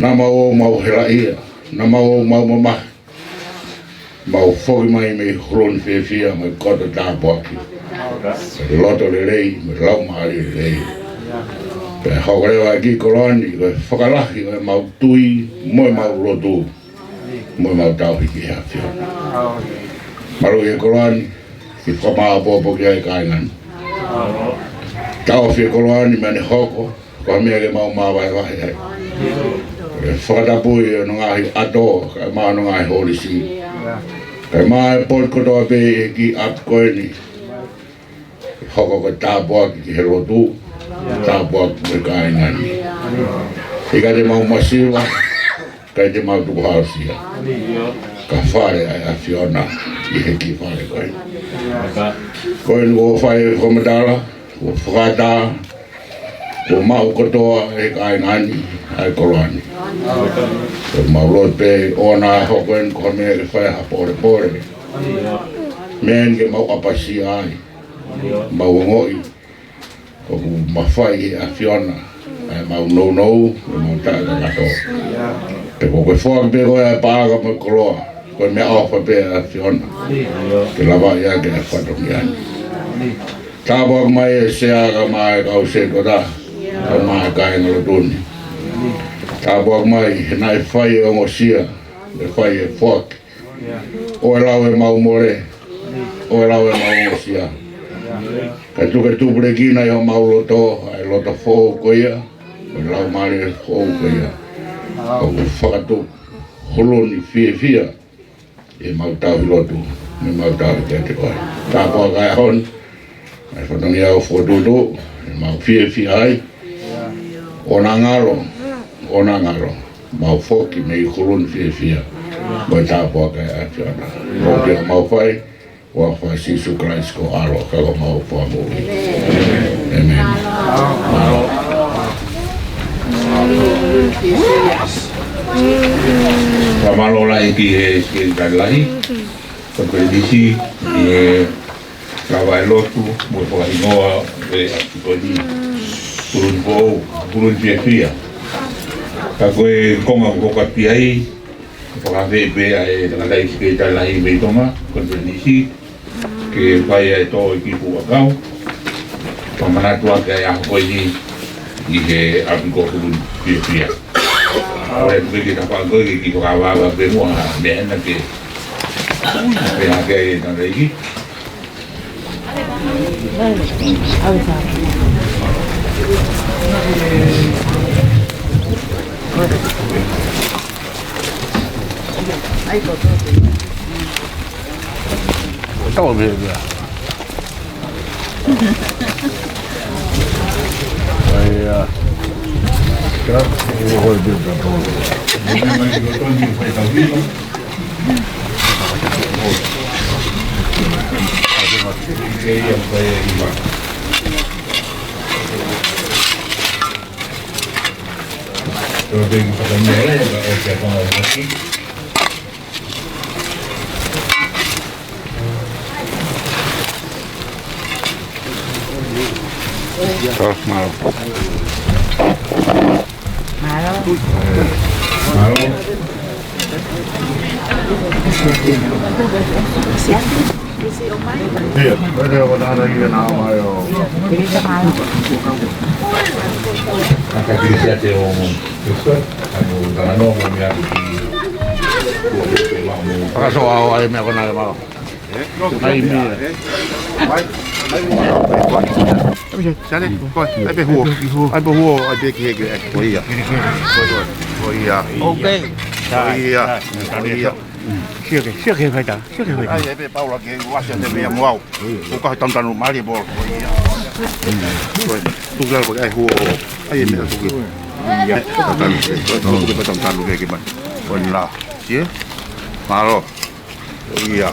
Nā mau o, mau hera ia, nā mau o, mau mamahi. Mau whoki mai me holoni fia fia, mai kota tāpoaki. Loto le rei, me lau maari le rei. Pe haukarewa ki koloni, koe whakalahi, koe mau tui, moe mau lotu, moe mau tauhiki hea whiona. Maru e koloni, ki whamaa popo ki ai kaingan. Tauhi e koloni, mene hoko, koe mea ke mau mawai wahi ai. E whakatapui e no ngahi ato, kai maa no ngahi holisi. Kai maa e pot kotoa pe e ki ap koeni. Hoko ko tāpuaki ki he rotu, tāpuaki me kāingani. E ka te mau masiwa, ka te mau tuku hausia. Ka whare ai a whiona, I he ki whare koe. Koe nuko whai whamatala, ko whakata, ko mau kotoa e kāingani, ai koloani. Ko mau lot pe ona hokoen ko mea ke whai ha pore pore. Men ke mau apasi ai. Mau ngoi ko mawhai a whiona ai mau nou mau tāka kato te ko koe whak pe koe ai pāka me koloa koe mea awha pe a whiona ke lawa ia ke a whatongi ani tāpak mai e seaka mai kau se kota kau mai kai ngalo tuni tāpak mai he nai whai e ongosia le whai e whak oe lau e mau more oe lau e mau ongosia ka tuke tupure kina I o mau loto, ai loto fōu ko ia, o lau maare fōu ko ia. O ku whakatu holoni fia fia, e mau tau I lotu, me mau tau I te koe. Tāpua kai hon, ai whatangi au whotutu, e mau fia fia ai, o nā ngaro, mau whoki me I holoni fia fia, mo tāpua kai ai whiona. Mo kia mau whai, wa fa Jesus Christ ko aro ka ko mau fa mo amen wa malo la ki e ki dalai ko ko disi e trabalho tu mo fa inoa e ko di purun fia ka ko e konga ko ka piai ko ka ve be ai la lai ki dalai me toma ko disi que vaya todo equipo acá, como la tua que hay hoy y que algo con fría. Ahora es que está pagando que quiero acabar de moa, bien que espera que no le diga. Todo bien, ya. Ahí ya. Creo que voy a ver Malo. Malo. Iya, ada orang lagi nama yo. Anche qui siete un ganano mi ha Pakaso awal me ako na malo. Ay mi. Sale, koi, ai be huo. Ai be huo, ai be ki ki. Oia. Oia. Okay. Oia. Oia. Siapa phải ta? Ai be Paula ki wasia de me mau. O ka tam tanu mali bol. Oia. Tu gel ko ai huo. Ai me tu ki. Ya, tu ka tam tanu ke ki man. Wala. Cie? Malo. Iya.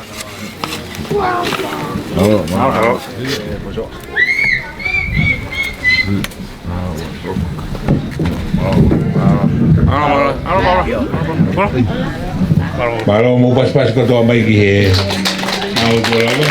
Halo, Halo. Malo mo pas-pas ko to may gihe. Mau ko lang.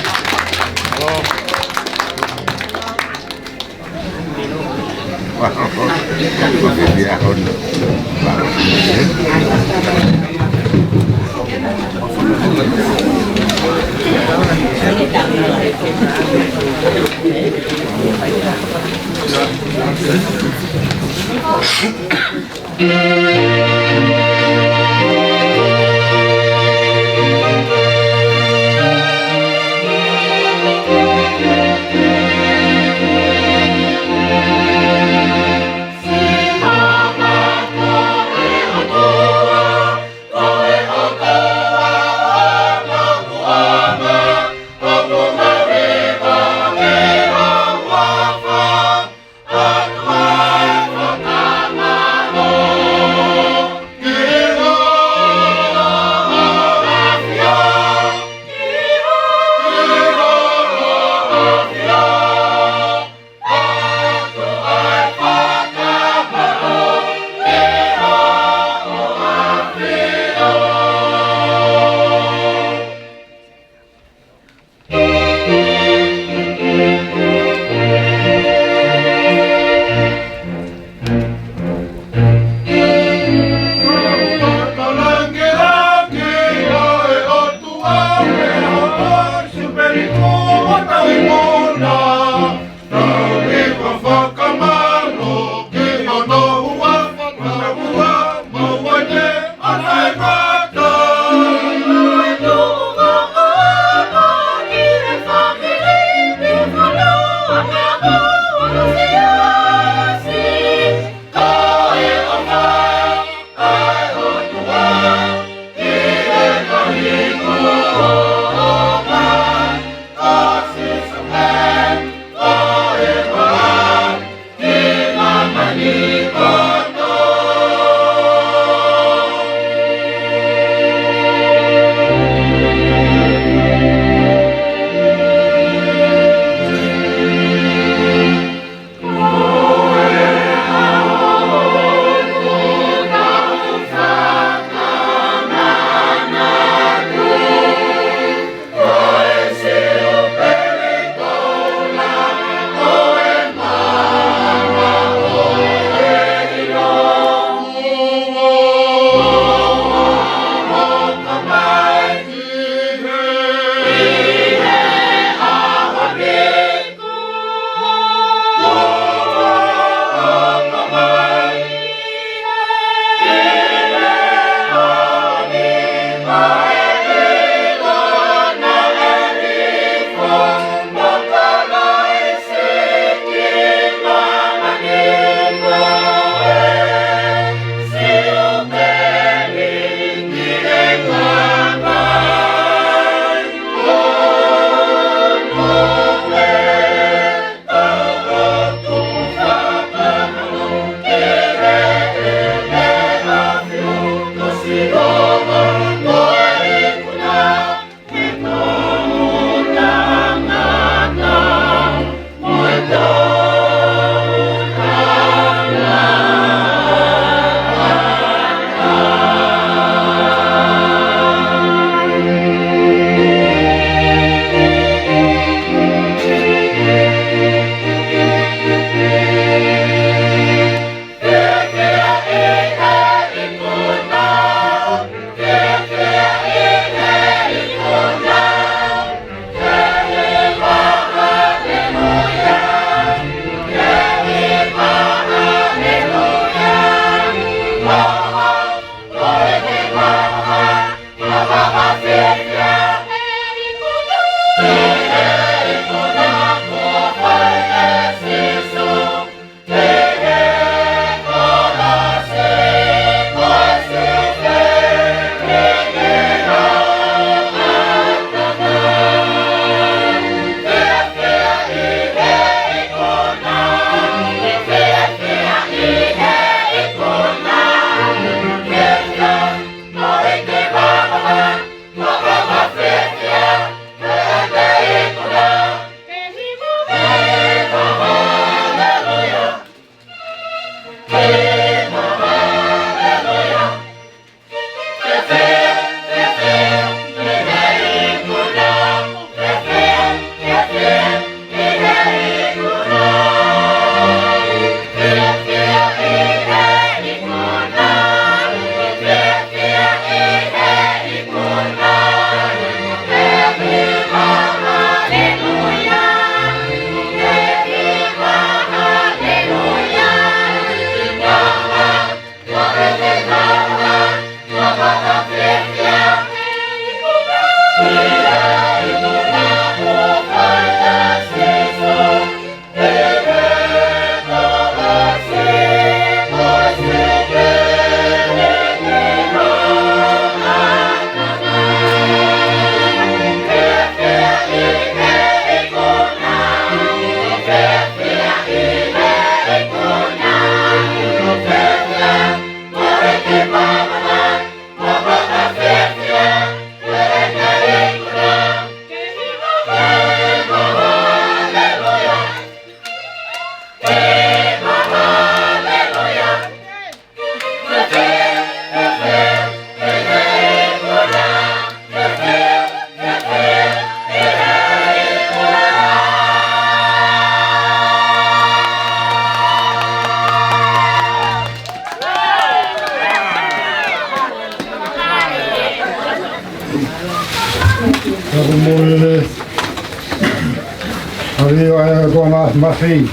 Mafi.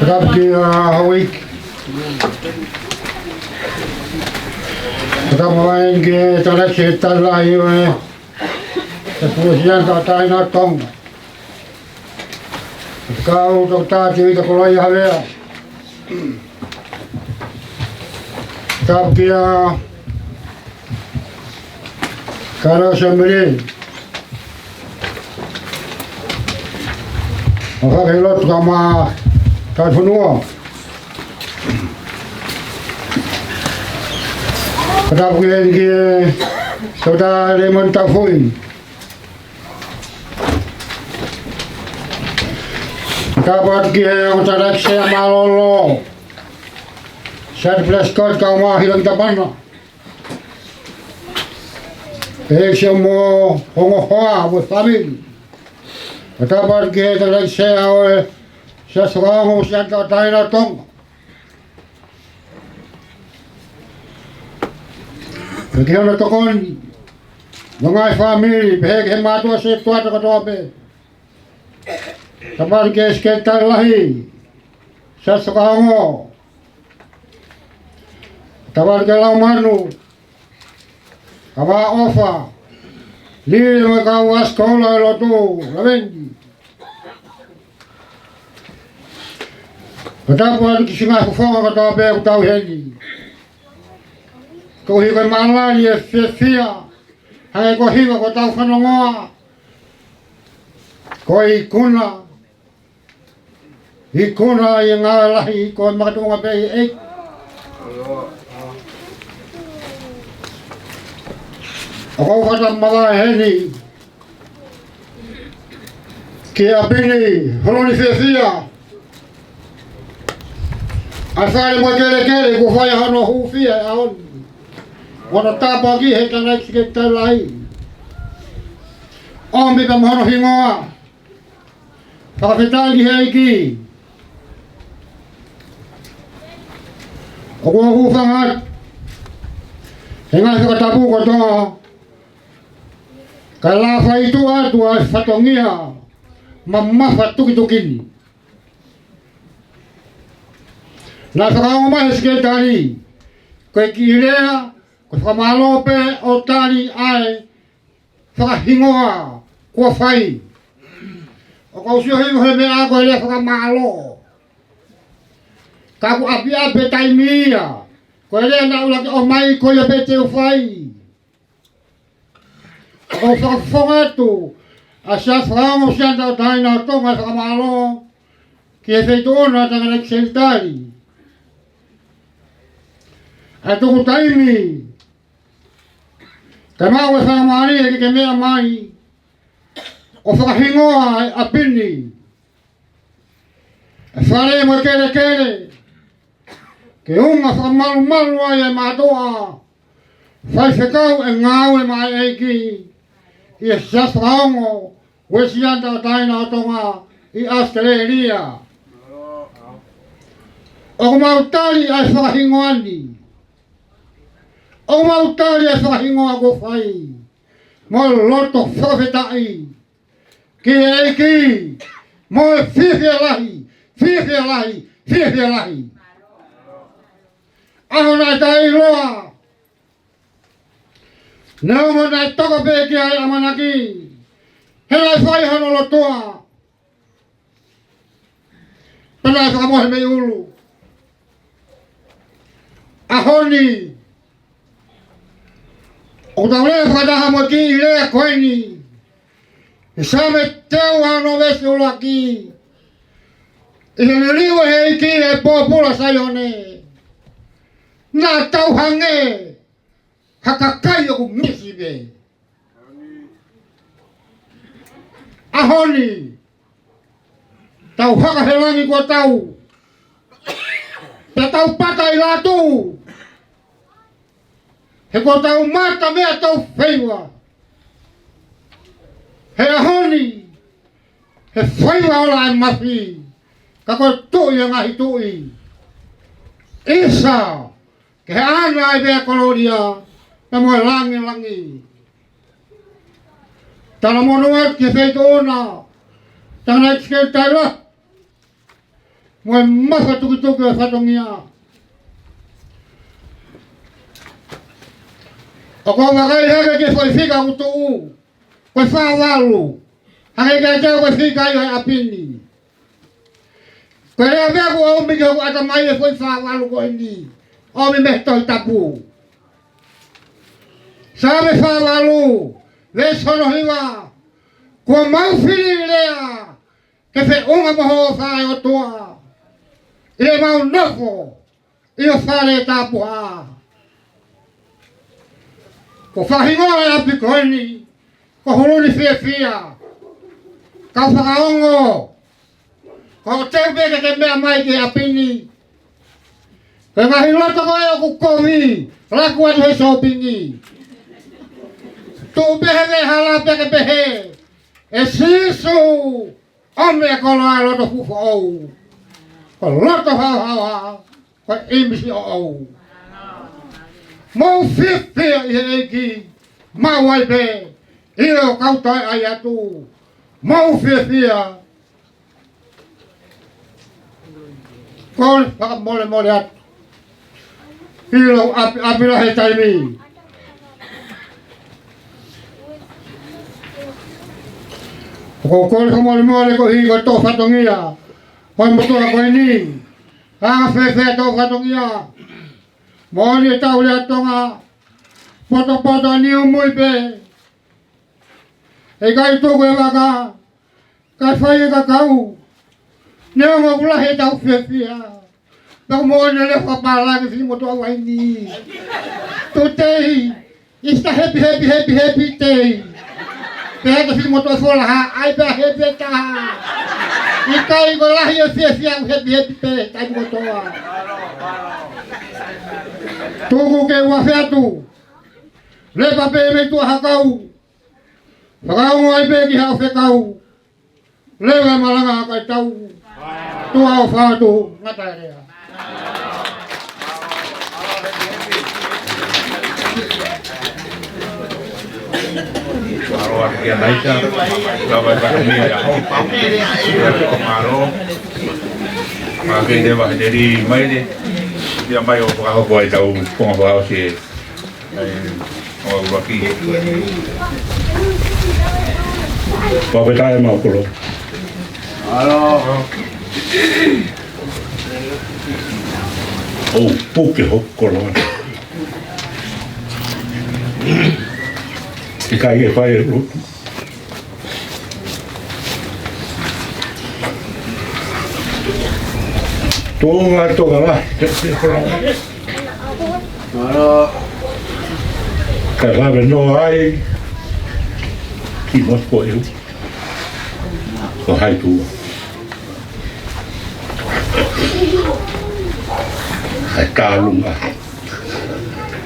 Rapki hawik. Kamain ke tarak setan layu sepusian kata ina tong. Kau dokter cuy tak kolai halia. Rapki kalau sembelih. Maka kelot kama Tafunua. Kadang dia sudah lemon tafui. Kapan dia yang tarik saya malolo. Saya flashcard kau mah hilang tapana. Semua hongoh buat family. Kapan dia tarik saya seorang usia kau tanya tong. Kaya na tokon mga family beheg hemato se tua to be kabar ke sketar lahi sa sokango kabar ke lamanu kama ofa li mo ka was kola lo tu lavendi katapon kisinga fo ka to be utau heli ko higa mala ni fia hai ko higa ko tau fanonga ko ikuna yang ngalah ko makadunga be ako kata mala heni ke abini holoni fia asale mo kele ko faya hano hu fia aon wana tapa ki he tanga kita lai ombi ka mono hingoa pakita ki he ki ako hu fangat henga ka tapu ko to kala fa itu atu fatongia mamma fatu kitukin na sa ma sekretari ko kilea ko famalope o tani ai whakahingoa kua whai o kau sio hingo he mea ko ele whakamalo kaku api taimia ko ele na ulaki o mai ko ia bete o whai o kau whakafongatu asa whakamo sianta o taina o tonga whakamalo ki e feitona tanga nek sentari a tuku taimi Kama wa sa mani ke mea mai o whakahingoa a pini whare mo kere ke unga whakamalu ai e matoa whai whekau e ngau e mai eiki i e sias whaongo wesianta o taina o tonga i Australia o kumautari ai whakahingoani o mautari e whakahingoa ko whai mo loto whawhetai ki eiki mo e whiwhia lahi aho nai tai loa neo mo nai toko peki ai amanaki he nai whai hano lotoa panai whakamohe mei ulu ahoni o taule whakataha mo ki i lea koeni i same teu ano vesi ula ki i hene liwa he ki e pōpula sayone nā tau hange hakakai o ku misibe ahoni tau hakahelangi kua tau pe tau pata i latu he ko tau mata mea tau whaiwa he ahoni he whaiwa ola e mafi ka koe tui e ngahi tui isa ke he ana e bea koloria na moe langi Tala monuat ke feito ona. Tana iske taila. Moe mafa tukutuku e whatongia. O kua wakai heke ke whai whika kutu u. Koe whawalu. Hake kia teo koe whika i hoi apini. Koe rea mea ku au miki hoku ata mai e whai whawalu koe ni. O mi mehtoi tapu. Sabe whawalu. Le sono hiwa. Kua mau whiri lea. Ke whe unga moho whae o toa. Ile mau nofo. Io whare tapu haa. Ko whahingoa e api koe ni. Ko huluni fia fia. Ka whakaongo. Ko teu peke ke mea mai ke apini. Ke mahilota koe o kukomi. Laku atu he sopingi. Tu behe me hala peke behe. E sisu. Ome e kolo a loto fufo ou. Ko loto hau hau hau. Ko imisi o ou. Mau fifia i he eki. Mau ai pe. Io kautai ai atu. Mau fifia. Kon whaka mole mole atu. Ilo apila he taimi. Ko kore ko mole mole ko hi ko to whatongia. Koe motua koe ni. Hanga fefe to whatongia. Moni e tau lea tonga. Poto poto ni umui pe. E kai tuku e waka. Kai whai e kakau. Nea ngā kula he tau whiawhia. Pau mōne le whapala ke whini motua wai ni. Tu tei. Ista happy happy happy happy tei. Pea ke whini motua whola ha. Ai pea happy e taha. I kai ko lahi e whiawhia happy happy pe. Tai motua. Tuku ke wawhiatu. Lepa pe me tua hakau. Whakau ngai pe ki hau whekau. Lewa malanga hakai tau. Tua o whātu ngata rea. Maro kia naika, kawa kahumia ya hopau, ya maro, makai dewa dari mai de, dia mai o kau kau tahu kau kau si, o waki. Kau betai mau kulo. Alo. Oh, puke hokolo. Ikai e whae ru. Tōnga toga la. Alo. Ka lawe no ai. Ki mosko eu. Ko hai tua. Hai kālunga.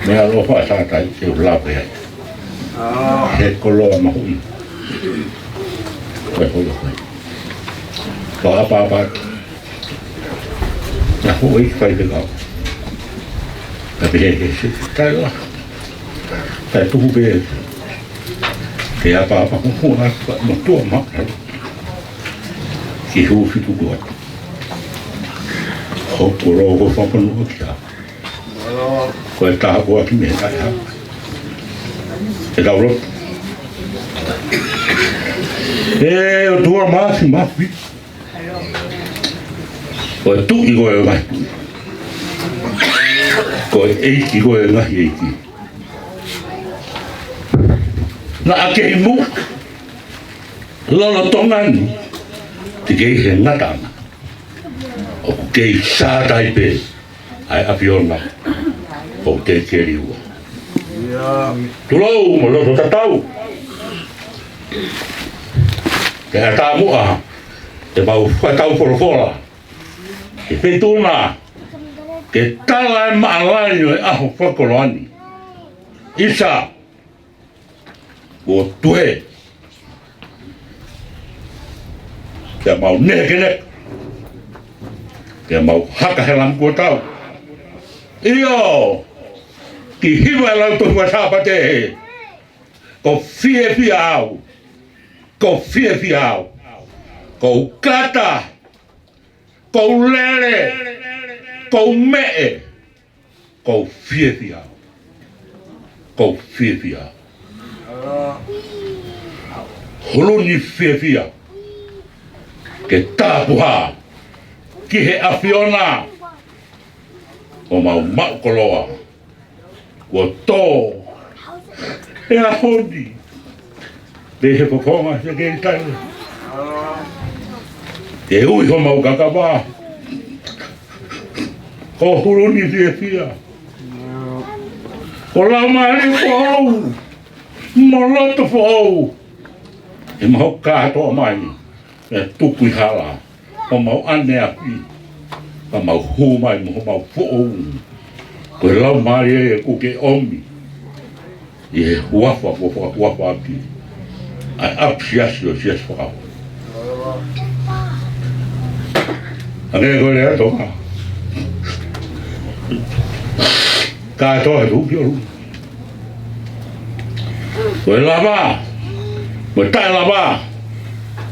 Mea lofa tātai se ulape hai. He koloa mahui. Koe hoi hoi. Ko apa. Na hoi whai te kau. Ka pehe he se tai la. Tai tuhu pehe. Ke apa kuhua no tua maka. Ki hu fitu kua. Hoko roho ko whapanua ki a. Koe taha kua ki me tai ha. E kauro. E o tua maasi mafi. Koe tu i koe ngai. Koe eiki koe ngai eiki. Na ake i mu. Lono tongani. Te kei he ngatana. O kei sātai pe. Ai apiona. O te keri ua. Tulou mo loto tatau. Te hata mua. Te mau whaitau whorofora. Ke whetuna. Ke tala e maalaino e aho whakoloani. Isa. O tue. Te mau nekene. Te mau haka he lam kua tau. Iyo. Ki hiwa e lau tohua sāpate he. Ko fie au. ko fiafiao, ko kata, ko lele, ko mee, ko fiafiao, ko fiafiao. Huluni fiafiao, ke tapuha, ki he afiona, o mau koloa, o tō, e a honi, te he pokonga se kei tani. Te ui ho mau kakawā, ko huruni fia. Ko lau maari ko au, mo loto fo au, e mau kātoa mai, e tupu hala, o mau ane api, o mau hu mai, mo mau fo'ou, ko lau maari e kuke omi, i he huafa ko huafa api, ai apsiasi o sias whakau. Ane ko lea toka. Kātoa he tuki oru. Ko e lava, ko e tae lava,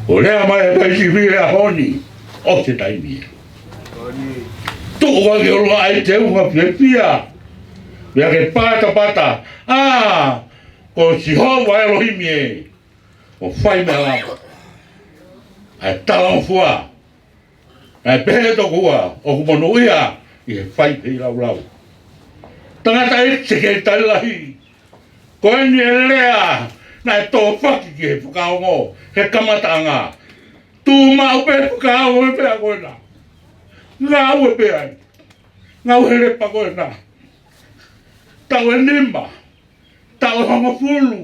ko lea mai e paisi whire a honi, o se taimi. Tuko ke olua ai te unga pia, pia ke pata, ko si hova Elohimi e, o whai me lava. Ai talang fua, ai pehe to kua, o kumono ia, i he whai pei lau. Tangata e se kei tailahi, ko eni e lea, na e tō whaki ki he whakaongo, he kamatanga. Tū mau pe whakaongo e pea koe nā. Ngau e pea ai, ngau he repa koe nā. Tau e nima, tau e honga fulu,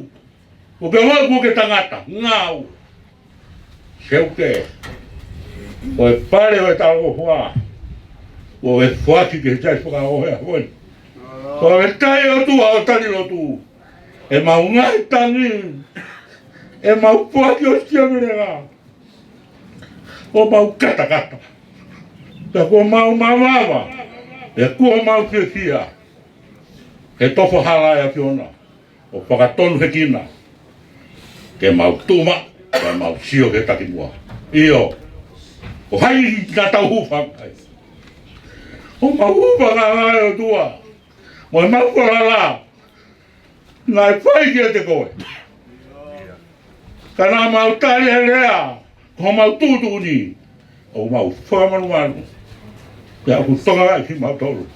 o ke waku ke tangata, ngau. Seuke, o e pare o e tau hua, o e whaki ki he tai whakaongo e hoi. Ko e tai o tu ao tani lo tu. E mau ngai tangi. E mau puaki o skia mirenga. O mau kata. Te ko mau mamawa. E kua mau fia. He tofo hala e fiona. O whakatonu he kina. Ke mau tuma. Ke mau sio ke taki mua. Io. O hai na tau hufang. O mau hufang a ngai o tua. Mo mau korala, nai whai kia te koe. Kana mau tari he rea, ko mau tūtuni, o mau whamanu. Te aku tonga ai ki mau tolu.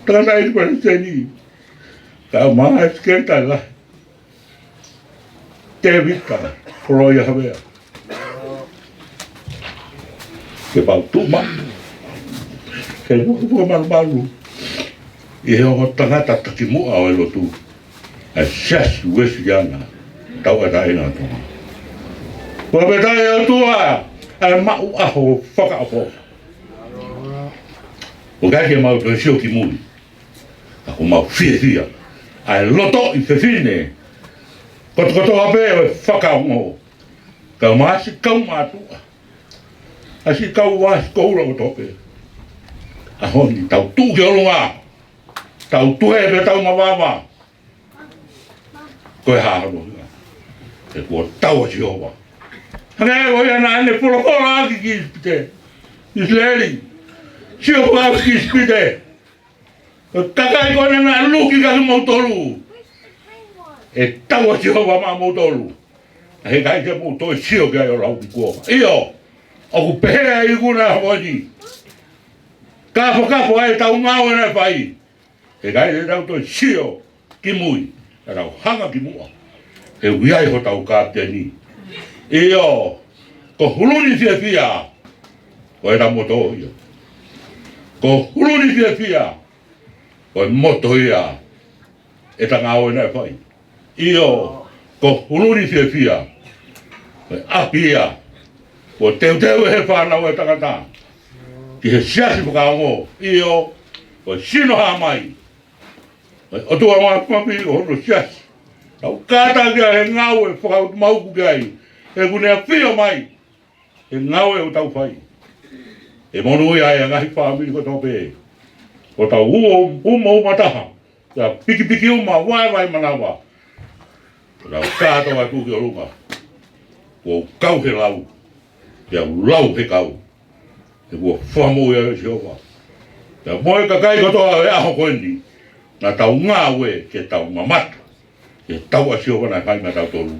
Tana i kwere teni, ka maa e skenta la. Te vita, koroia hawea. Ke mau tūma, ke mau whamanu. I he o tangata taki mua o e lotu. E siasi wesi yana. Tau e tae ngā tonga. Kua pe tae o tua. E mau aho whakaafo. O kai ke mau pe sio ki mui. A ko mau fia. A e loto i whewhine. Koto ape o e whakaongo. Ka maasi kau mātua. A si kau wāsi koura o tope. A honi tau tūke o lunga. Tau tuhe pe tau mawawa. Koe haharo. E kua tau a Jehova. Hane koe ana ane pulokora aki ki ispite. Israeli. Jehova aki ki ispite. Takai koe ana luki kasi mautolu. E tau a Jehova maa mautolu. He kai ke mauto e sio kia o lau ki kuoka. Iyo. Oku pehea i kuna hawani. Kafo ai tau ngau ene pai. E kai e rau toi sio ki mui, e rau hanga ki mua. E wiai ho tau kāteni. Io, ko huluni fia, ko e ra moto ia. Ko huluni fia, ko e moto ia, e ta ngau e nai whai. Io, ko huluni fia, ko e api ia, ko teu he whanau e tangata. Ki he siasi whakaongo, io, ko e sino ha mai. O tua maa papi o hono siasi. Tau kāta kia he ngau e whakautu mauku kia i. E kune a whio mai. E ngau e o tau whai. E monu ia e ngahi whaamiri ko tope. O tau uma mataha. Ia piki uma, wai manawa. O tau kāta wai kuki o runga. o kau he lau, ia lau he kau, e kua whamu ia e Jehova. Ia moe ka kai katoa e aho koe ni, nga tau ngā ue ke tau mamata, e tau a Jehova na kai ngā tau tolu.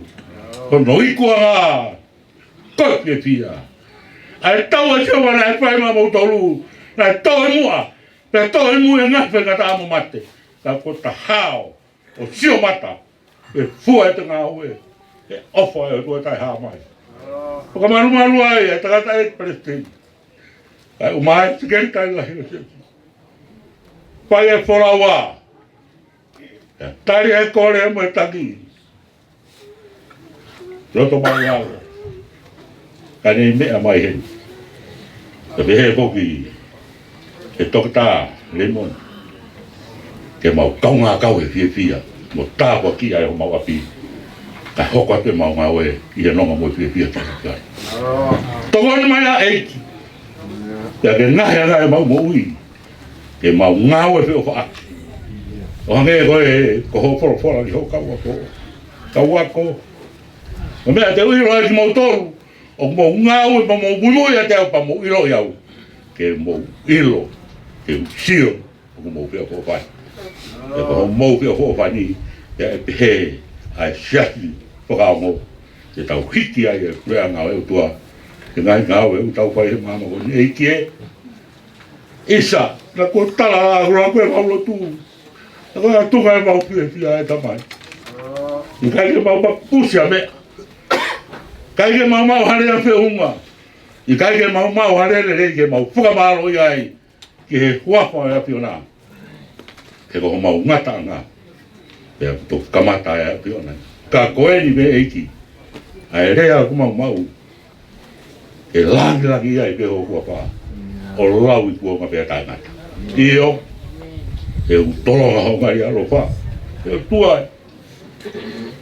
Kono ikua ngā, koe ke pia. Ai tau a Jehova na e whai mamau tolu, na e tau e mua, pe tau e mua e ngawhi ngā tā mamate, ka ko ta hao, o sio mata, e fua e te ngā ue, e ofa e tua tai haa mai. O ka maru ai, e tagata e Palestine. Ai o mai, se keri tai lahi o se. Pai e whora wā. E tari e kore e mo e taki. Roto mai awa. Ka nei mea mai hen. E vehe koki, e tokata, lemon. Ke mau kaunga kau e fia fia. Mo tāpua ki ai o mau api. Ka hoko ate mau ngā oe i a nonga mo fia fia kia. Toko ni mai a eiki. Ia ke ngahe anga e mau mo ui. Ke mau ngā oe fia o whaaki. O hange e koe ko ho fora fora ni ho kau ako. Kau ako. O mea te ui roa ki mau toru. O mau ngā oe pa mau muimoi a te au pa mau ilo i au. Ke mau ilo. Ke usio. O mau fia ko whai. E ko mau fia ko whai ni. Ia e pehe. Ai siati. Whakao mo. Te tau hiki ai e kurea ngā eo tua. Te ngai ngā eo tau whai he māma ko ni eiki e. Isa. Na ko tala a kura koe maulo tū. Na koe a tunga e mau pia pia e tamai. I kai ke mau papusia mea. Kai ke mau hare a whiunga. I kai ke mau hare re ke mau whakamaro i ai. Ki he huafa e a whiuna. Ke ko mau ngata ngā. Pea to kamata e a whiuna. Ka koe ni me eiki. Ai rea ku mau. E langi ai pe ho huafa. O lau i kua ngā pea tāngata. Iyo. E utolonga ho ngai alo wha. E tua e.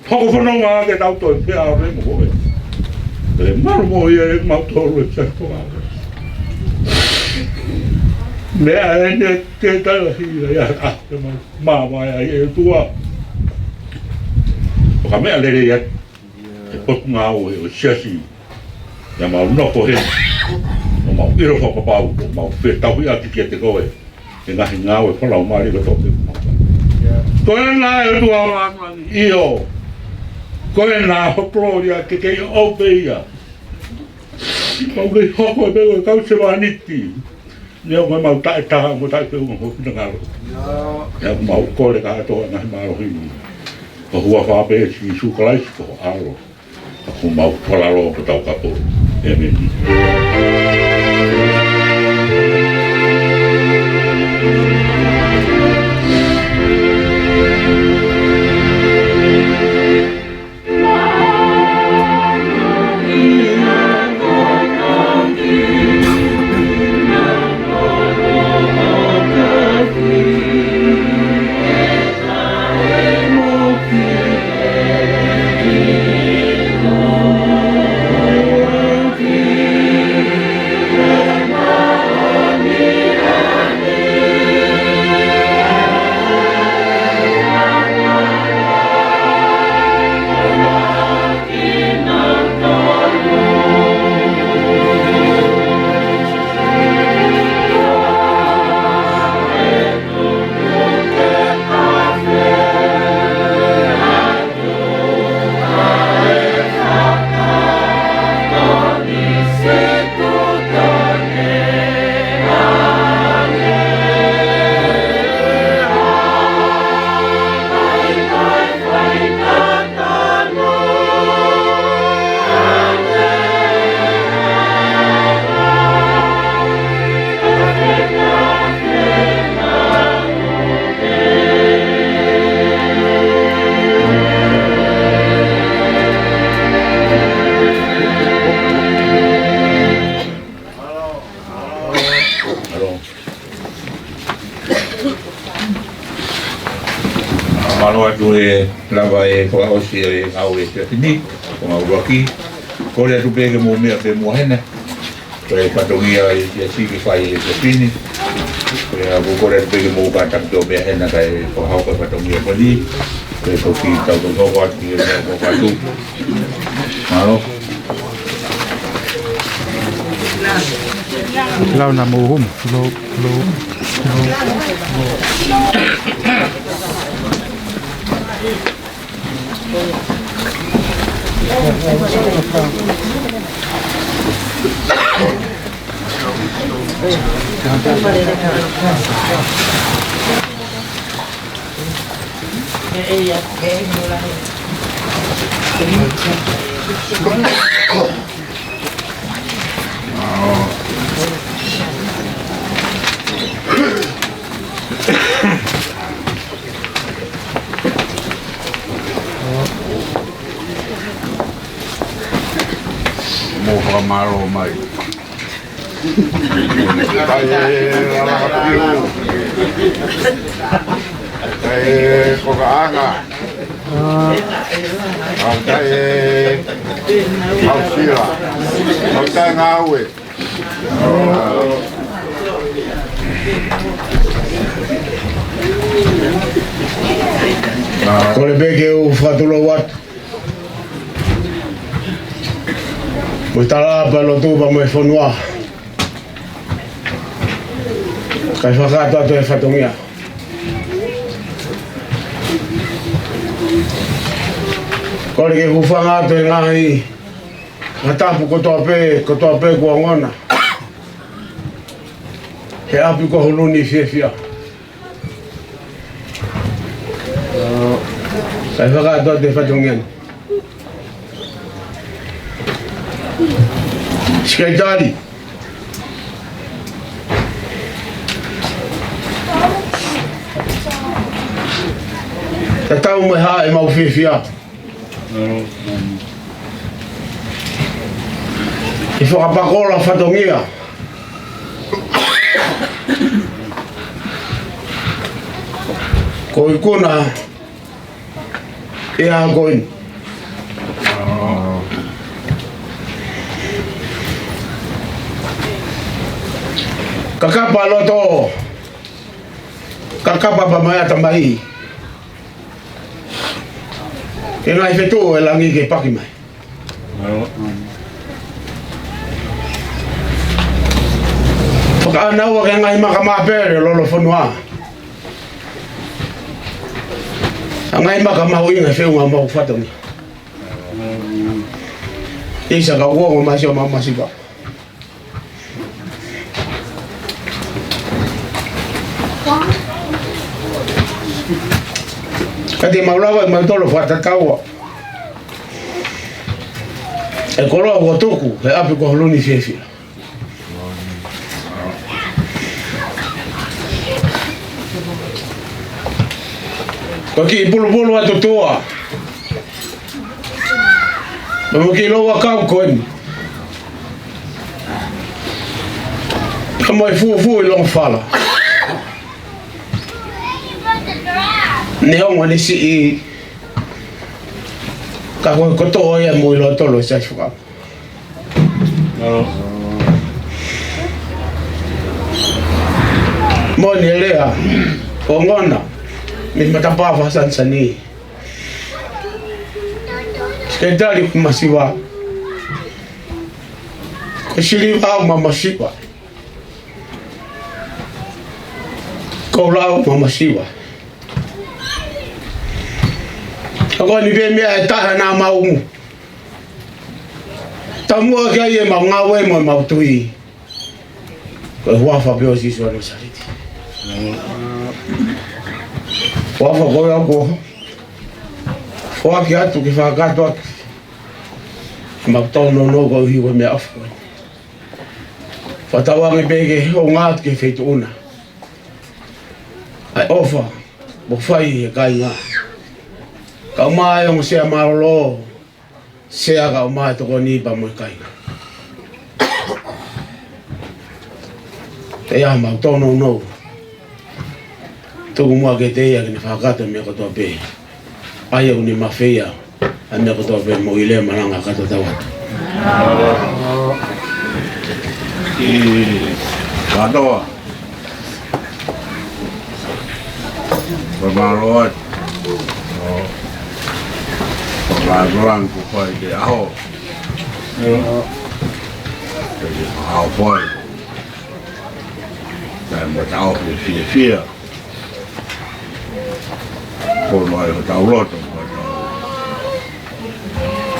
Hoko whanonga ke tau toi pia a rengo koe. E maru mo ia e mau toru e tsakoa. Mea e ne te taila hira ia a te māma e tua. O ka mea lere ia e potu ngā o e o siasi. Ia mau noko he. O mau iro whakapau. O mau whetau ia ki kia te koe. E ngahi ngā o e whanau maari ka toke. Koe nā e tua wāngangi. Iyo. Koe nā hopro ia ke kei ope ia. Mau kei hoko e pego e kau se wāniti. Neo koe mau tae taha mo tae pego ngā hoki na ngaro. Ia mau kore ka atoa ngahi maro hini. Ko hua whape e si sukalaisi ko aro. Ko mau whalaro ko tau kapo. E meni. Malo atu e lava e whakaosi e ngau e Tiatini, o ngau Roki. Kore atu pege mō mea pe mua hene. Kore patongia e Tiatiki whai e Tiatini. Kore atu pege mō kātaki o mea hene kai whahauka patongia pani. Kore toki tau tau atu e mea mō kātu. Malo. Lau na muhum. Lo. Moha malo mai. Kai kokaanga. Au kai au sila. Au kai ngawe. Kole beke o fatulo wat. Mutala palo tu pa mo fonwa. Kai fakata to e fatongia. Kole ke ufanga to ngai. Matapu ko to ape ko ngona. He api ko huluni fia. Kai fakata to e fatongia. Skaitari. Tatau mo ha e mau fia. I whakapakola whatongia. Ko ikuna e a koin. Kakapa loto. Kakapa pa maya tambahi. E ngai fetu e langi ke paki mai. Whakaanaua ke ngai makamapere lolo whanua. A ngai makamau inga whiunga mau whatongi. Isa ka uongo masio mamasipa. Kati maulawa e mautolo whatataua. E koroa ua tuku he api ko holuni whiawhia. Ko ki pulu atu tua. Mamu ki loa kau koen. Kamoi fu i long fala. Neonga ni si i ka koto ia mo ilo tolo sa fuka. Mo ni lea o ngona mi matapava sansani. Skaitari kumasiwa. Kushiliwa mamasiwa. Kolau mamasiwa. Ako ni be mea taha na maumu. Tamua kia ye ma ngawe mo mautui. Ko huafa peo si suano sariti. Huafa ko ya ko. Huafa kia tu ki whakato atu. Mautau no ko hiwa mea afu. Whatawangi peke o ngāt ke whetu una. Ai ofa, mo whai e kai ngā. Ka mai o sea marolo. Sea ka mai to ni pa mo kai. Te ya ma to no. To mo ke te ya ni whakata me ko to pe. Ai o ni mafia. A me ko to pe mo ile maranga ka to tawat. Wadoa. Bermalot. Laguan ku koi ke aho. Ao foi. Tai mo tau fia. Por mai o tau loto.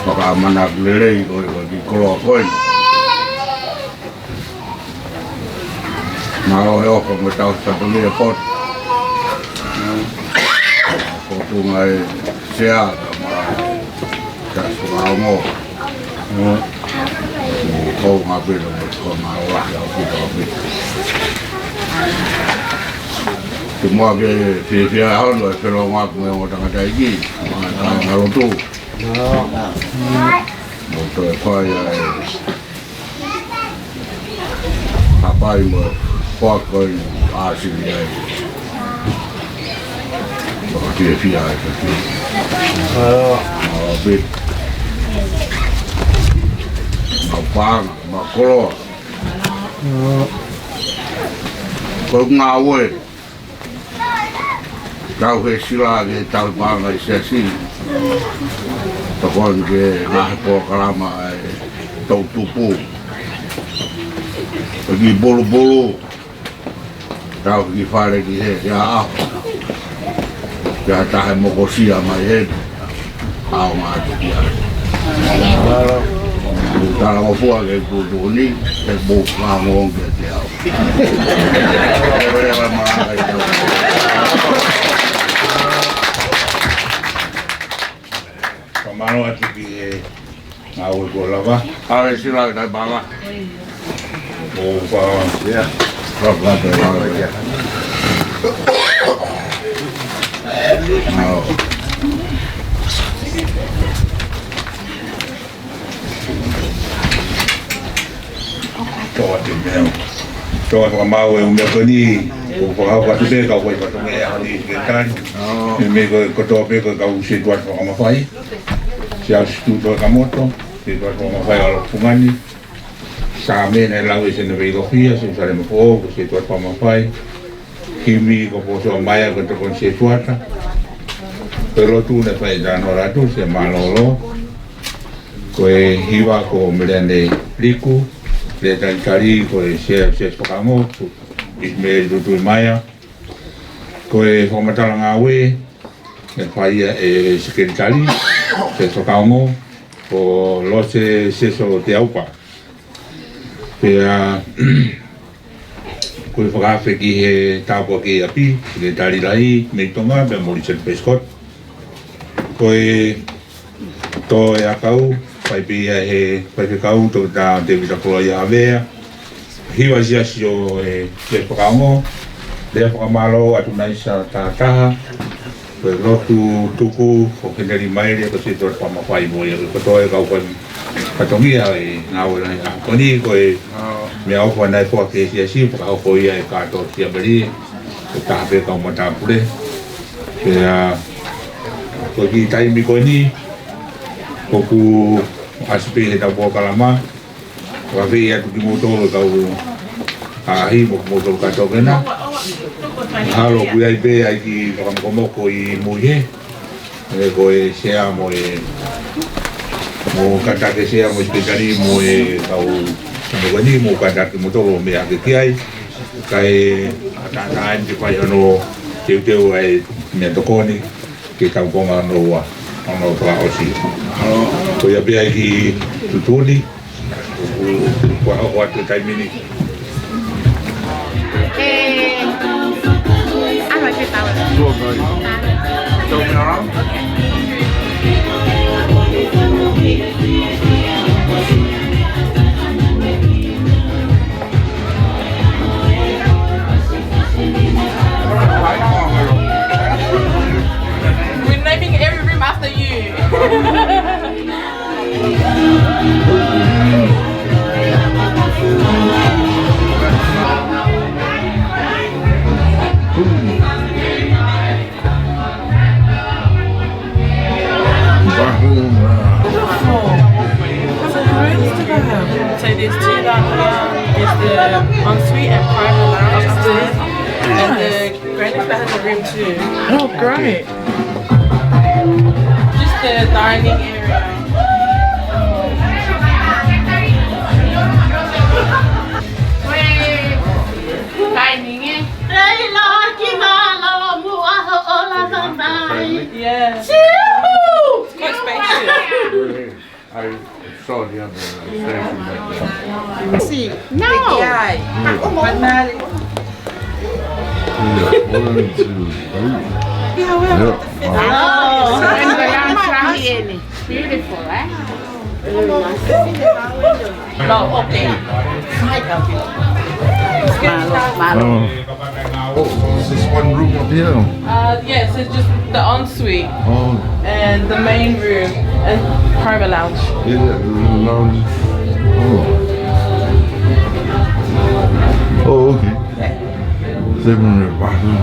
Paka manak lelei ko ki kolo koin. Malo e oko mo tau sa puli pot. Ko tu ngai sea ma ka su mo. Ko ma pelo ko ma wa ya ki. Semua ke fia hon lo pero ma mo tanga dai gi. Ma ngalo tu. Moto e whai ai hapai mo whakoi āsiri ai Maka tia whia ai ka ki Bit Ma pānga, ma koroa Ko ngā oe Tau he sila ke tau pānga I sea sili Takon ke ngahe po karama ai tau tupu. Pagi bolo-bolo. Tau ki whare ki he, kia aho. Kia tahe mokosia mai he. Ao ngā te kia. Tala mafua ke kutuni, ke buk ngā ngong ke te ao. Rewa maranga I tau. Mano atu ki e ngā ue kua lava. Awe sila ki tai panga. O whawa. Yeah. Rapa te panga. Toa te mea. Toa whakamau e umea koni. O whakau katu pe kau koe katu mea honi ke tani. E me koe kotoa pe koe kau se tuat whakamawhai. Se au situ toa ka moto. Se tuat whakamawhai alo pungani. Sa mena e lau e se na veilofia. Se usare mako o se tuat whakamawhai. Kimi ko po soa maia ko te kon se tuata. Pero tu ne whai dano ratu se malolo. Koe hiwa ko meleane liku. Le tankari ko e se whakamotu. Me tutu maia koe whamatala ngā ue e whaia e sekretari se whakaongo o lose seso te aupa pea koe whakawhi ki he tāpua ki api sekretari lai me tonga pea Morrison Prescott koe tō e akau whai pia he whai whikau tō tā te witakola i Havea hiwa ziasi o e te whakaongo, lea whakamalo atu nei sa tātaha, koe lotu tuku, o keneri maere, ko se tōra whamawhai mo ia, ko toe kau koe katongia e ngāwe nei a koni, koe mea ofa nei whua ke ziasi, whakahoko ia e kātou tia meri, ko tāpe kau matāpure, pea koe ki taimi koe ni, koku asipe he tau pōkalama, Wawhi atu ki motoro kau ahi mo motoro kato kena. Halo kui ai pe ai ki whakamoko I muhe. E koe sea mo e mo katake sea mo ispekari mo e kau samogani mo katake motoro me ake ki ai. Kai atataan te whai ano teu ai mea tokoni ki kau konga anoa ano whakaosi. Koe ape ai ki tutuni. Kwa hau atu taimini. Ano ke tahu? Dua kali. Tahu menarang? We're naming every room after you. So there's two down here, there's the ensuite and private lounge upstairs, and the granny flat has a room too. Oh, great. Just the dining area. See, no. Banali. Beautiful, eh? No, okay. Malo. Oh, is this one room up here? Yes, it's just the ensuite Oh, and the main room and private lounge. yeah, the lounge. Oh. Oh, okay. 700 bathroom.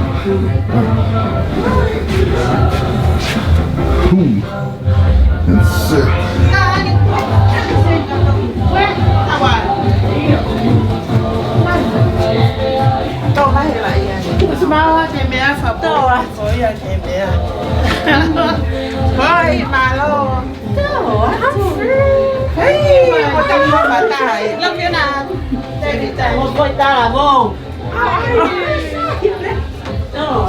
Cool. That's it. Semua tembea faboa. Oh ya tembea. Hoi malo. Hei, potong batai. Love you na. David, mo boy ta mo.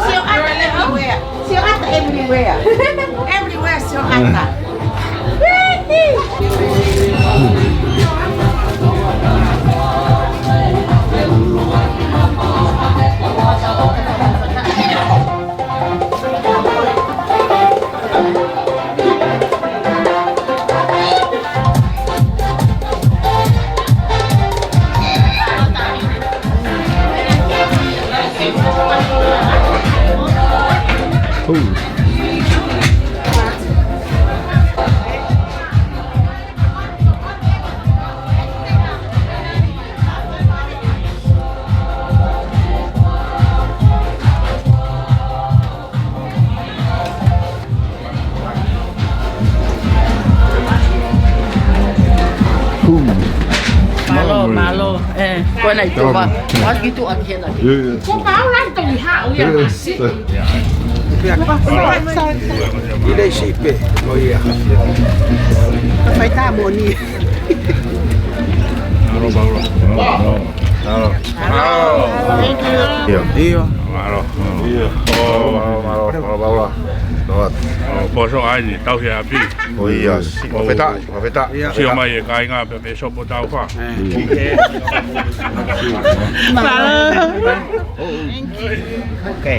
Siyo ata everywhere. Siyo ata everywhere. Everywhere siyo ata. Malo, buena y tú vas. Aquí tú aquí en aquí. Kung paulan to ni hao ya masih. Ini siapa? Oh iya. Phải ta buồn đi. Iya. Bosok aja, tahu siapa? Oh iya, mafeta. Siapa yang kaya ngapa besok mau tahu apa? Oke.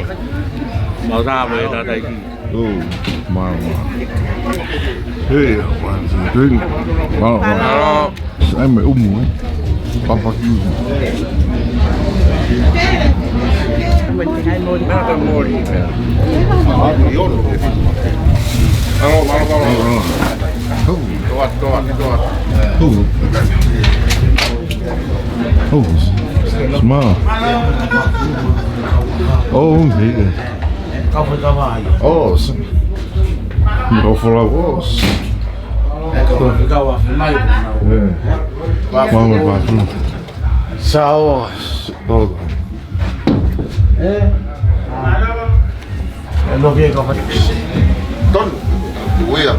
Mau tahu apa tadi? Oh, mau. Hei, apaan sih? Drink. Mau. Saya mau umum. Papa kiu. Mình thì hay môn. Oh, smile. Oh, okay. Oh, go for a walk. Mama bathroom. Sao? Oh. Lo que como Don. Where?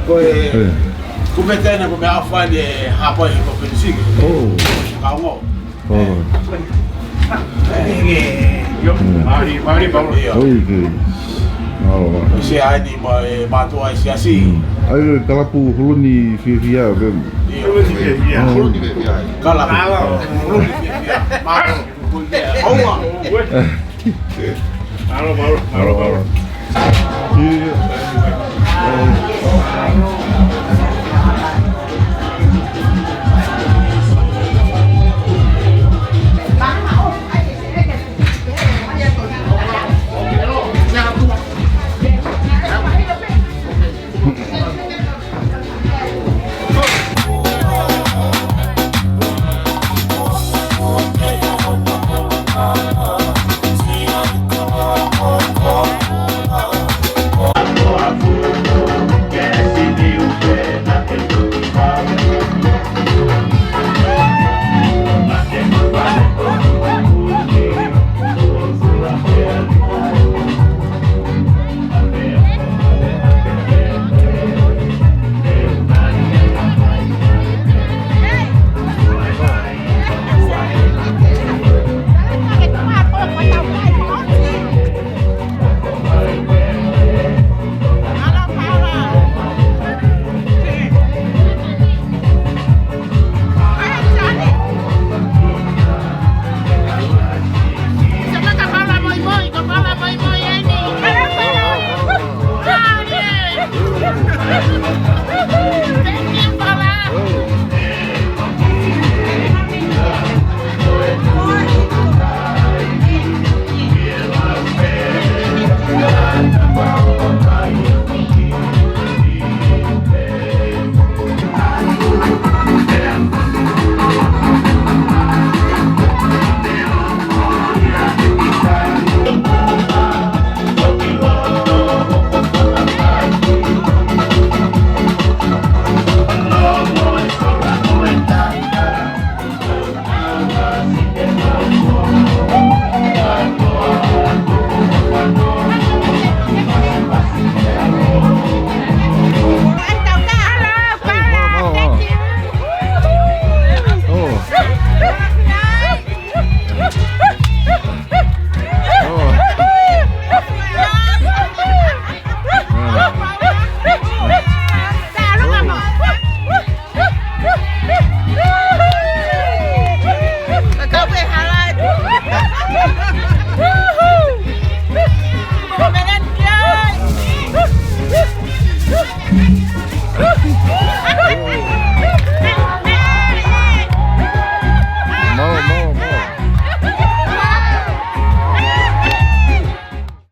Como tem na como afa de rapaz que eu pensei. Oh. Calma. Oh. Mari Paulo. Okay. Oh. Se ai ni mato ai se assim. Ai kalapu huluni fia bem. Kala. Mato. Owa. Malo.